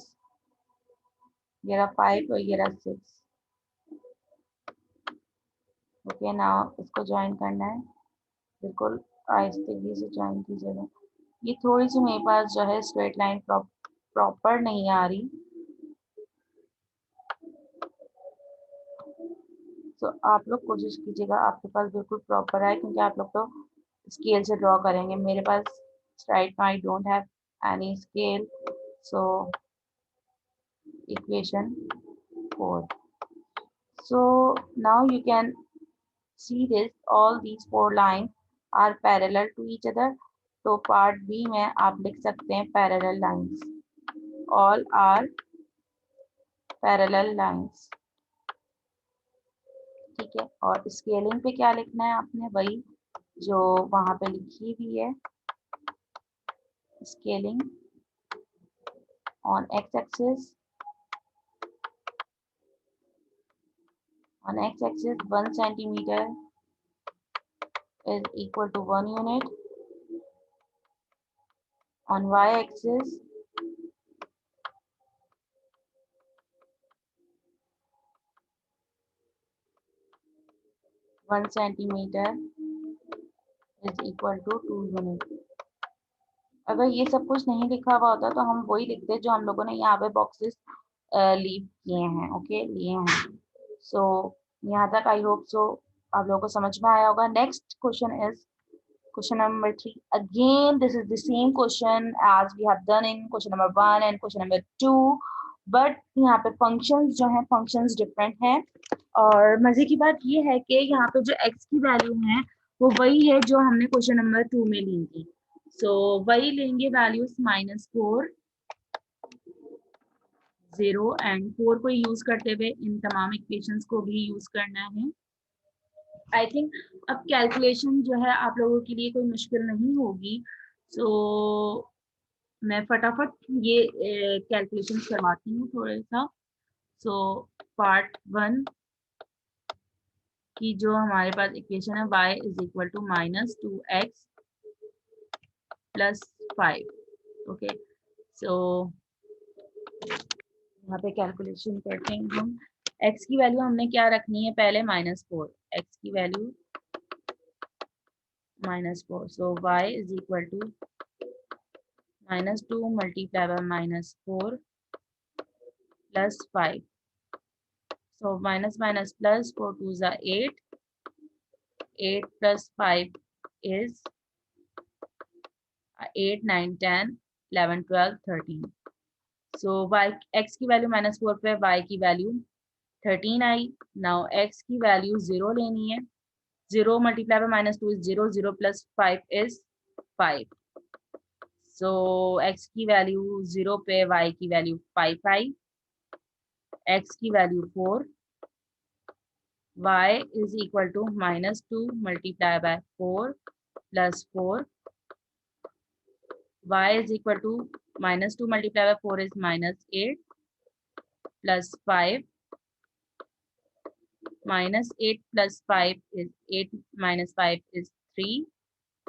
Speaker 1: ये रहा 5 और ये रहा 6। ओके, नाउ इसको ज्वाइन करना है। बिल्कुल आहिस्ते से ज्वाइन कीजिएगा। ये थोड़ी सी मेरे पास जो है स्ट्रेट लाइन प्रॉपर नहीं आ रही, तो आप लोग कोशिश कीजिएगा आपके पास बिल्कुल प्रॉपर आए, क्योंकि आप लोग तो स्केल से ड्रॉ करेंगे। मेरे पास right now I don't have any scale. So equation 4. So now you can see this, all these four lines are parallel to each other तो पार्ट बी में आप लिख सकते हैं parallel lines, all are parallel lines, ठीक है। और scaling पे क्या लिखना है आपने, वही जो वहां पे लिखी हुई है, scaling on x axis, on x-axis 1 centimeter is equal to 1 unit. On y-axis 1 centimeter is equal to 2 unit. अगर ये सब कुछ नहीं लिखा हुआ होता तो हम वही लिखते जो हम लोगों ने यहाँ पे बॉक्सेस लीव किए हैं, ओके, लिए हैं। सो यहाँ तक आई होप सो आप लोगों को समझ में आया होगा। Next question is question number 3. Again, this is the same question as we have done in question number 1 and question number 2, but यहाँ पे functions जो हैं functions different हैं। और मजे की बात ये है कि यहाँ पे जो x की वैल्यू है वो वही है जो हमने क्वेश्चन नंबर 2 में ली थी। सो वही लेंगे वैल्यूज -4, 0 एंड 4 को यूज करते हुए इन तमाम इक्वेशंस को भी यूज करना है। आई थिंक अब कैलकुलेशन जो है आप लोगों के लिए कोई मुश्किल नहीं होगी। सो मैं फटाफट ये कैलकुलेशन करवाती हूँ थोड़ा सा। सो पार्ट 1 की जो हमारे पास इक्वेशन है y is equal to -2x + 5, okay. So यहाँ पे कैलकुलेशन करते हैं हम। x की वैल्यू हमने क्या रखनी है, पहले -4, x की value -4। So y is equal to -2 multiplied by -4 plus 5. So minus minus plus 4 2s are 8. 8 plus 5 is 8, 9, 10, 11, 12, 13. So y x की वैल्यू -4 पे y की वैल्यू 13 आई। नाउ x की वैल्यू 0 लेनी है। 0 multiplied by -2 is 0. 0 plus 5 is 5. So x की value 0 पे y की value 5 आई। x की value 4, y is equal to -2 multiplied by 4 plus 4. Y is equal to -2 multiplied by 4 is -8 plus 5. -8 plus 5 is 8 minus 5 is 3.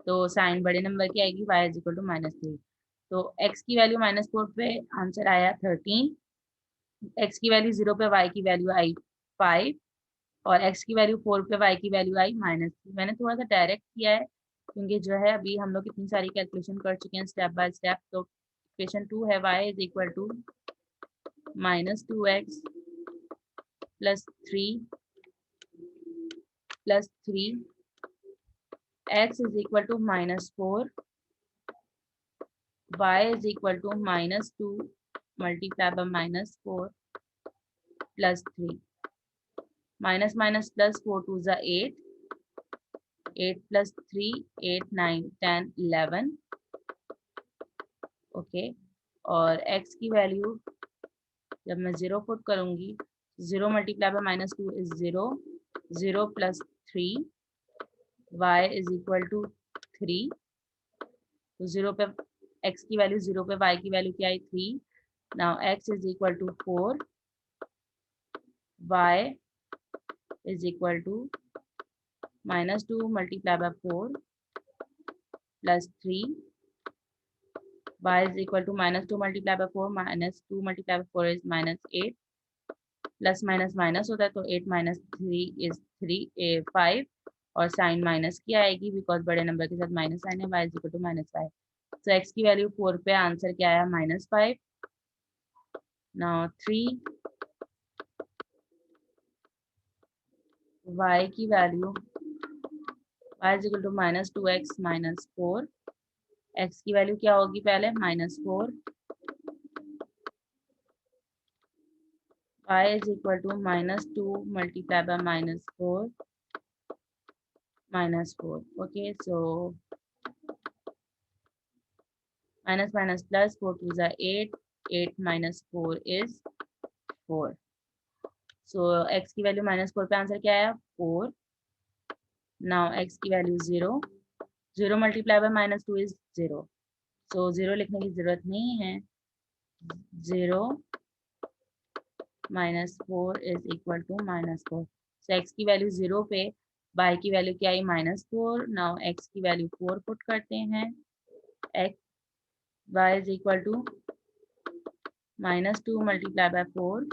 Speaker 1: तो sign बड़े number की आएगी, y is equal to -3। तो x की value -4 पे answer आया 13। x की वैल्यू 0 पे y की वैल्यू आई 5 और x की वैल्यू 4 पे y की वैल्यू आई -3। मैंने थोड़ा सा डायरेक्ट किया है क्योंकि जो है अभी हम लोग इतनी सारी कैलकुलेशन कर चुके हैं स्टेप बाय स्टेप। तो इक्वेशन 2 है y is equal to -2x plus 3 plus 3, x is equal to -4, y is equal to -2 multiplied by -4 plus 3. Minus minus plus 4 2s are 8. 8 plus 3, 8, 9, 10, 11. Okay, और x की value जब मैं 0 put करूंगी, 0 multiplied by -2 is 0. 0 plus 3, y is equal to 3. तो 0 पे x की value 0 पे y की वैल्यू क्या आई 3. Now x is equal to 4, y is equal to -2 multiplied by 4 plus 3. Y is equal to -2 multiplied by 4 -2 multiplied by 4 is -8. Plus minus minus होता है तो 8 minus 3 is 5 और साइन माइनस की आएगी because बड़े number के साथ माइनस साइन है। y is equal to -5. So x की वैल्यू 4 पे आंसर क्या आया -5. नाउ 3, y की value y is equal to -2x -4. x की वैल्यू क्या होगी पहले -4, y is equal to -2 multiplied by -4 -4. Okay, so minus minus plus 4 2 is 8, 8 minus 4 is 4. So x की वैल्यू -4 पे आंसर क्या आया 4. नाउ x की value 0, 0 multiply by -2 is 0. So 0 लिखने की जरूरत नहीं है. 0 -4 is equal to -4. So x की वैल्यू 0 पे y की वैल्यू क्या आई -4. नाउ x की वैल्यू 4 पुट करते हैं. x y is equal to -2 multiply by 4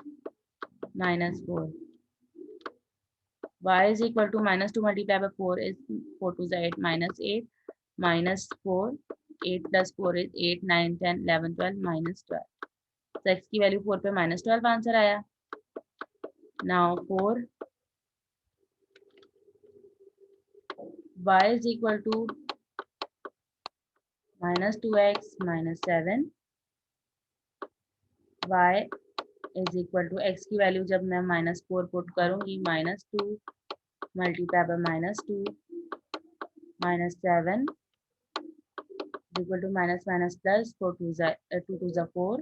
Speaker 1: -4. y is equal to -2 multiplied by 4 is 4 to the 8 -8 -4 8 plus 4 is 8 9 10 11 12 -12. So x की value 4 पे -12 आंसर आया. Now 4 y is equal to -2x -7. y is equal to x की value जब मैं -4 put करूंगी -2 multiplied by -2 -7 is equal to minus minus plus 4 to the 2 to the 4.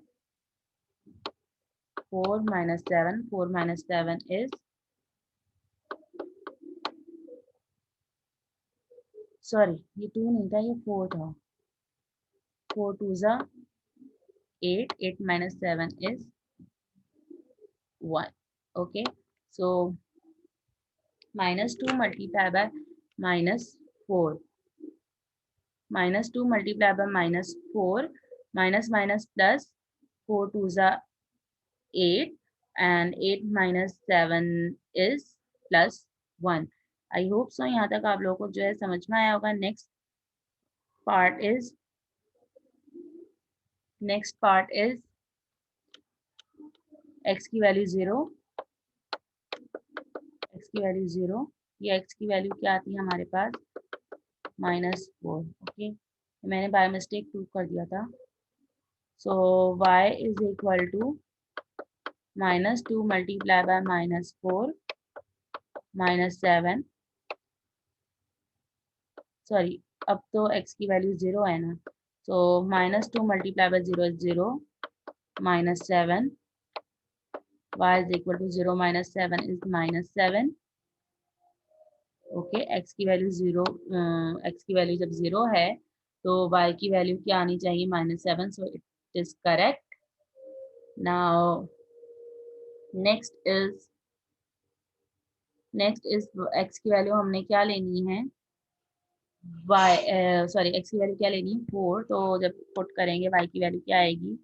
Speaker 1: 4 minus 7. 4 minus 7 is, sorry, ये 2 नहीं था, ये 4 था. 4 2 is 8. 8 minus 7 is 1. Okay, so -2 multiplied by -4. -2 multiplied by -4. Minus minus plus 4 2 is 8. And 8 minus 7 is plus 1. I hope so यहाँ तक आप लोगों को जो है समझ में आया होगा. नेक्स्ट पार्ट इज x की वैल्यू 0. x की वैल्यू 0. ये x की वैल्यू क्या आती है हमारे पास -4. ओके, मैंने बाय मिस्टेक प्रूव कर दिया था. So y is equal to -2 multiply by -4 -7. Sorry, अब तो x की वैल्यू 0 है ना. So -2 multiply by 0 is 0 -7. y is equal to 0 minus 7 is -7. Okay, x की वैल्यू 0, x की वैल्यू जब 0 है तो y की वैल्यू क्या आनी चाहिए -7. So it is correct. Now next is x की वैल्यू हमने क्या लेनी है x की वैल्यू क्या लेनी है 4. तो जब पुट करेंगे y की वैल्यू क्या आएगी.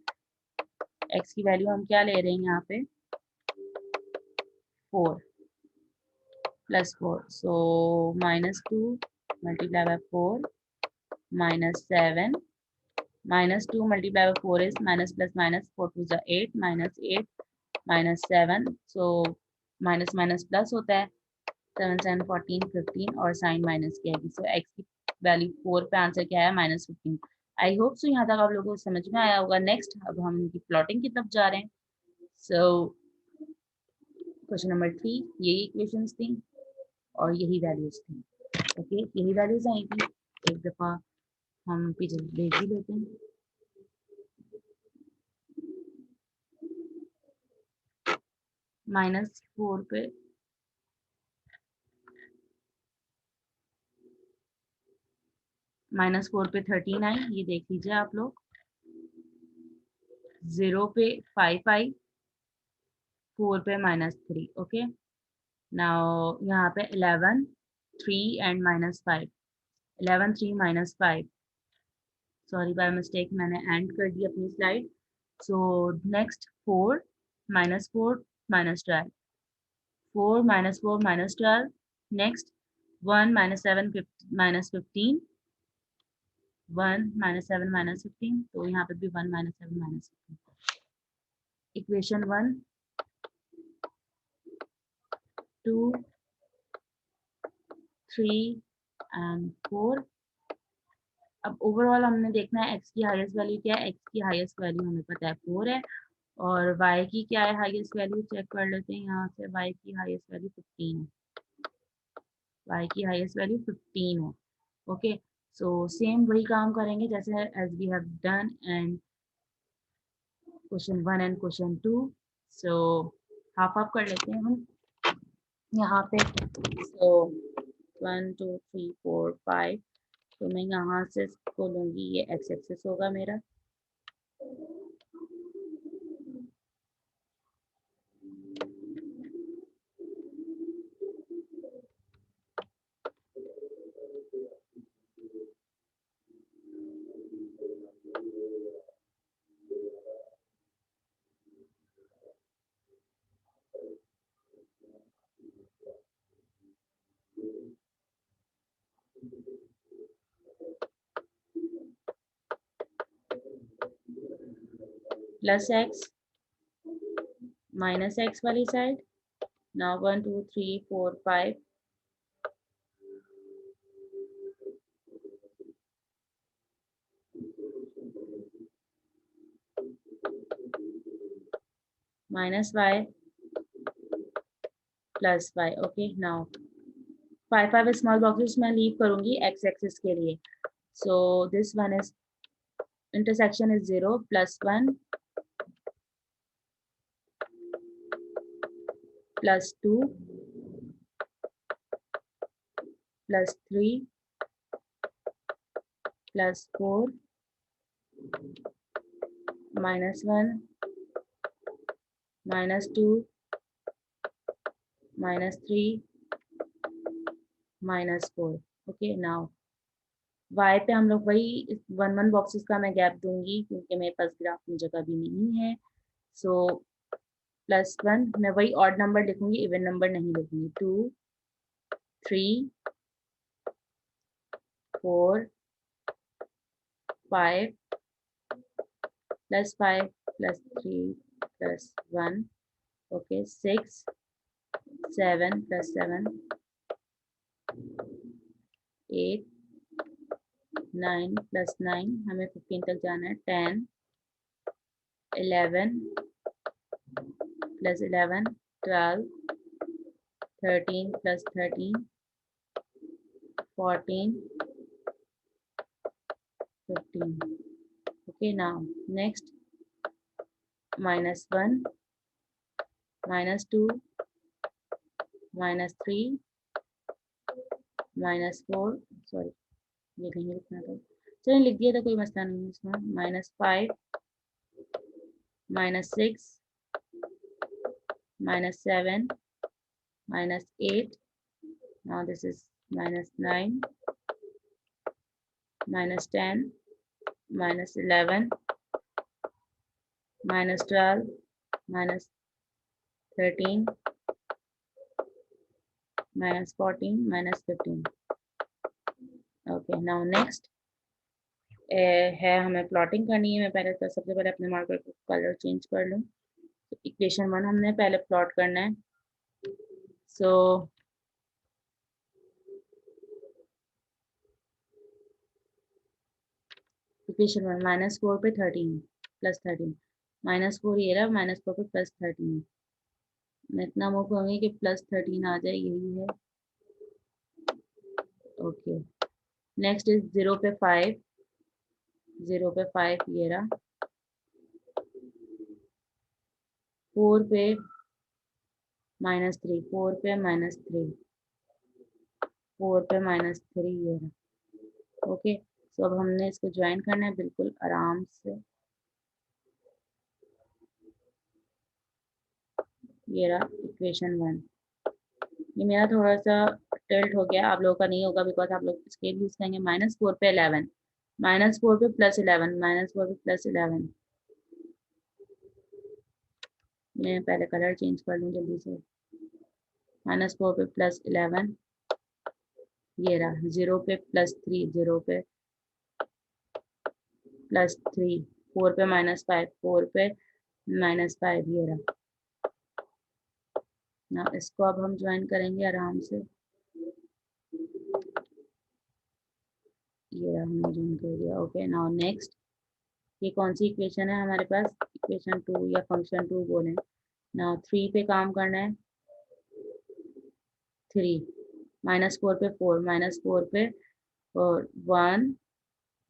Speaker 1: x की वैल्यू हम क्या ले रहे हैं यहाँ पे 4 plus 4. So -2 multiplied by 4 -7. -2 multiplied by 4 is minus plus minus 4 to the 8 -8 -7. So minus minus plus होता है 7 7 14 15 और साइन माइनस की आएगी. सो x की वैल्यू 4 पे आंसर क्या है -15. आई होप सो यहाँ तक आप लोगों को समझ में आया होगा. नेक्स्ट अब हम इनकी प्लॉटिंग की तरफ जा रहे हैं. सो क्वेश्चन नंबर 3 यही इक्वेशंस थी और यही वैल्यूज थी. ओके, यही वैल्यूज आई थी. एक दफा हम पीछे देख भी लेते हैं. -4 पे -4 पे 13 आई, ये देख लीजिए आप लोग. 0 पे 5 आई, 4 पे -3. ओके, नाउ यहाँ पे 11 3 एंड -5. 11 3 -5. सॉरी, बाय मिस्टेक मैंने एंड कर दी अपनी स्लाइड. So next 4 -4 -12. 4 -4 -12. नेक्स्ट 1 -7 -15. 1 -7 -15. तो यहाँ पे भी 1 -7 -15. Equation 1 2 3 and 4. अब ओवरऑल हमने देखना है x की हाईएस्ट वैल्यू क्या है. x की हाईएस्ट वैल्यू हमें पता है 4 है. और y की क्या है हाईएस्ट वैल्यू, चेक कर लेते हैं यहाँ से. y की हाईएस्ट वैल्यू 15 है. y की हाईएस्ट वैल्यू 15 है. ओके, सो सेम वही काम करेंगे जैसे as we have done and question 1 and question 2। So half half कर लेते हैं हम यहाँ पे। सो 1 2 3 4 5, तो मैं यहाँ से इसको लूँगी, ये एक्स एक्सिस होगा मेरा। प्लस एक्स माइनस एक्स वाली side. Now 1 2 3 4 5, minus y plus y। Okay, now 5 small boxes मैं लीव करूंगी एक्स एक्सिस के लिए। So this one is intersection is 0 +1 +2 +3 +4 -1 -2 -3 -4। Okay, now y पे हम लोग वही 1 1 बॉक्सेस का मैं गैप दूंगी क्योंकि मेरे पास ग्राफ में जगह भी नहीं है। सो +1 मैं वही ऑड नंबर लिखूंगी, इवन नंबर नहीं लिखूंगी। 2 3 4 5 +5 +3 +1, ओके 6 7 +7 8 9 +9, हमें 15 तक जाना है। 10 11 +11 12 13 +13 14 15। okay, now next -1 -2 -3 -4, सॉरी ये नहीं लिखना था, चलिए लिख दिया था, कोई मसला नहीं है इसमें। -5 -6 -7 -8, now this is -9 -10 -11 -12 -13 -14 -15। Okay, now next है हमें प्लॉटिंग करनी है। मैं पहले तो सबसे पहले अपने मार्कर को कलर चेंज कर लूँ। तो इक्वेशन 1 हमने पहले प्लॉट करना है। सो इक्वेशन 1 -4 पे 13 +13, -4 ये रहा, -4 पे +13। मैं इतना मूव करूँगी कि +13 आ जाए, यही है। ओके, नेक्स्ट इज 0 पे 5, 0 पे 5 ये रहा। 4 पे -3, 4 पे -3, 4 पे -3 ये रहा। ओके, सो अब हमने इसको ज्वाइन करना है बिल्कुल आराम से। ये रहा इक्वेशन 1। ये मेरा थोड़ा सा टिल्ट हो गया, आप लोगों का नहीं होगा बिकॉज आप लोग स्केल यूज करेंगे। -4 पे 11, -4 पे +11, -4 पे +11। मैं पहले कलर चेंज कर लूँ जल्दी से। -4 पे +11 ये रहा। 0 पे +3, 0 पे +3, 4 पे -5, 4 पे -5 ये रहा ना। इसको अब हम ज्वाइन करेंगे आराम से। ये रहा, हमने ज्वाइन कर दिया। ओके, नाउ नेक्स्ट ये कौन सी इक्वेशन है हमारे पास? इक्वेशन 2 या फंक्शन 2 बोलें। नाउ 3 पे काम करना है। 3 -4 पे 4, -4 पे और 1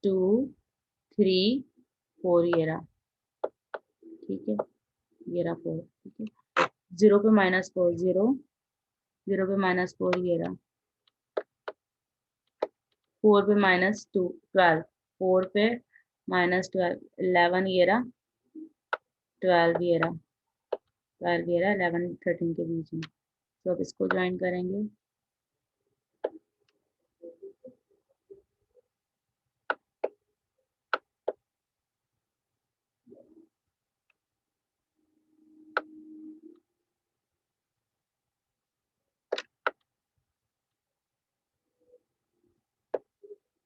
Speaker 1: 2 3 4 ये रहा, ठीक है, ये रहा 4, ठीक है। 0 पे -4 0, 0 पे -4 ये रहा, 4 पे -2 12, 4 पे -12 11 ये रहा, 12 ये रहा, 12 ये रहा, 11 13 के बीच में। तो अब इसको ज्वाइन करेंगे।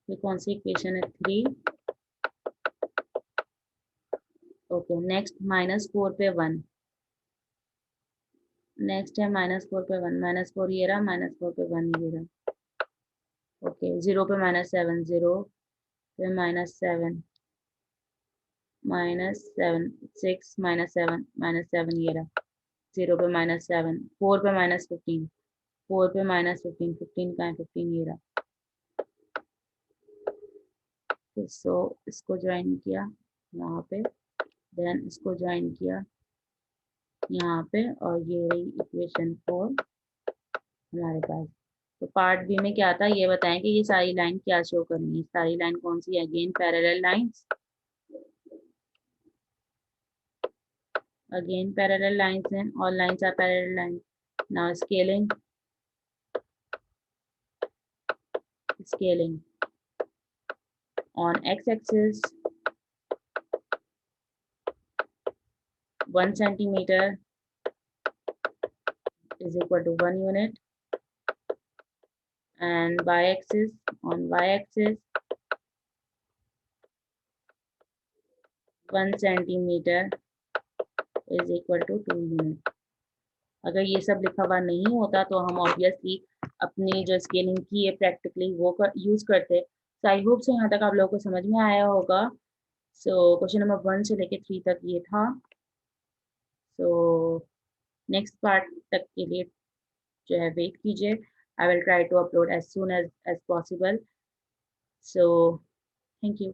Speaker 1: ये कौन सी इक्वेशन है? 3। ओके, नेक्स्ट -4 पे 1, नेक्स्ट है -4 पे 1, -4 ये रहा, -4 पे 1 ये रहा, ओके। 0 पे -7 0 पे -7 -7 6 -7 -7 ये रहा, 0 पे -7 4 पे -15 4 पे -15 15 का है, 15 ये रहा। सो इसको ज्वाइन किया यहाँ पे, देन इसको ज्वाइन किया यहाँ पे, और ये रही इक्वेशन 4 हमारे पास। तो पार्ट बी में क्या था ये बताएं कि ये सारी लाइन क्या शो करनी है। सारी लाइन कौन सी है? Again parallel lines, again parallel lines, and all lines are parallel lines. Now scaling on x-axis 1 centimeter is equal to 1 unit, and y-axis on y-axis 1 centimeter is equal to 2 unit। अगर ये सब लिखा हुआ नहीं होता तो हम ऑब्वियसली अपनी जो स्केलिंग की है प्रैक्टिकली वो यूज करते। सो आई होप से यहाँ तक आप लोगों को समझ में आया होगा। सो क्वेश्चन नंबर 1 से लेके 3 तक ये था। सो नेक्स्ट पार्ट तक के लिए जो है वेट कीजिए। I will try to upload as soon as possible. So thank you.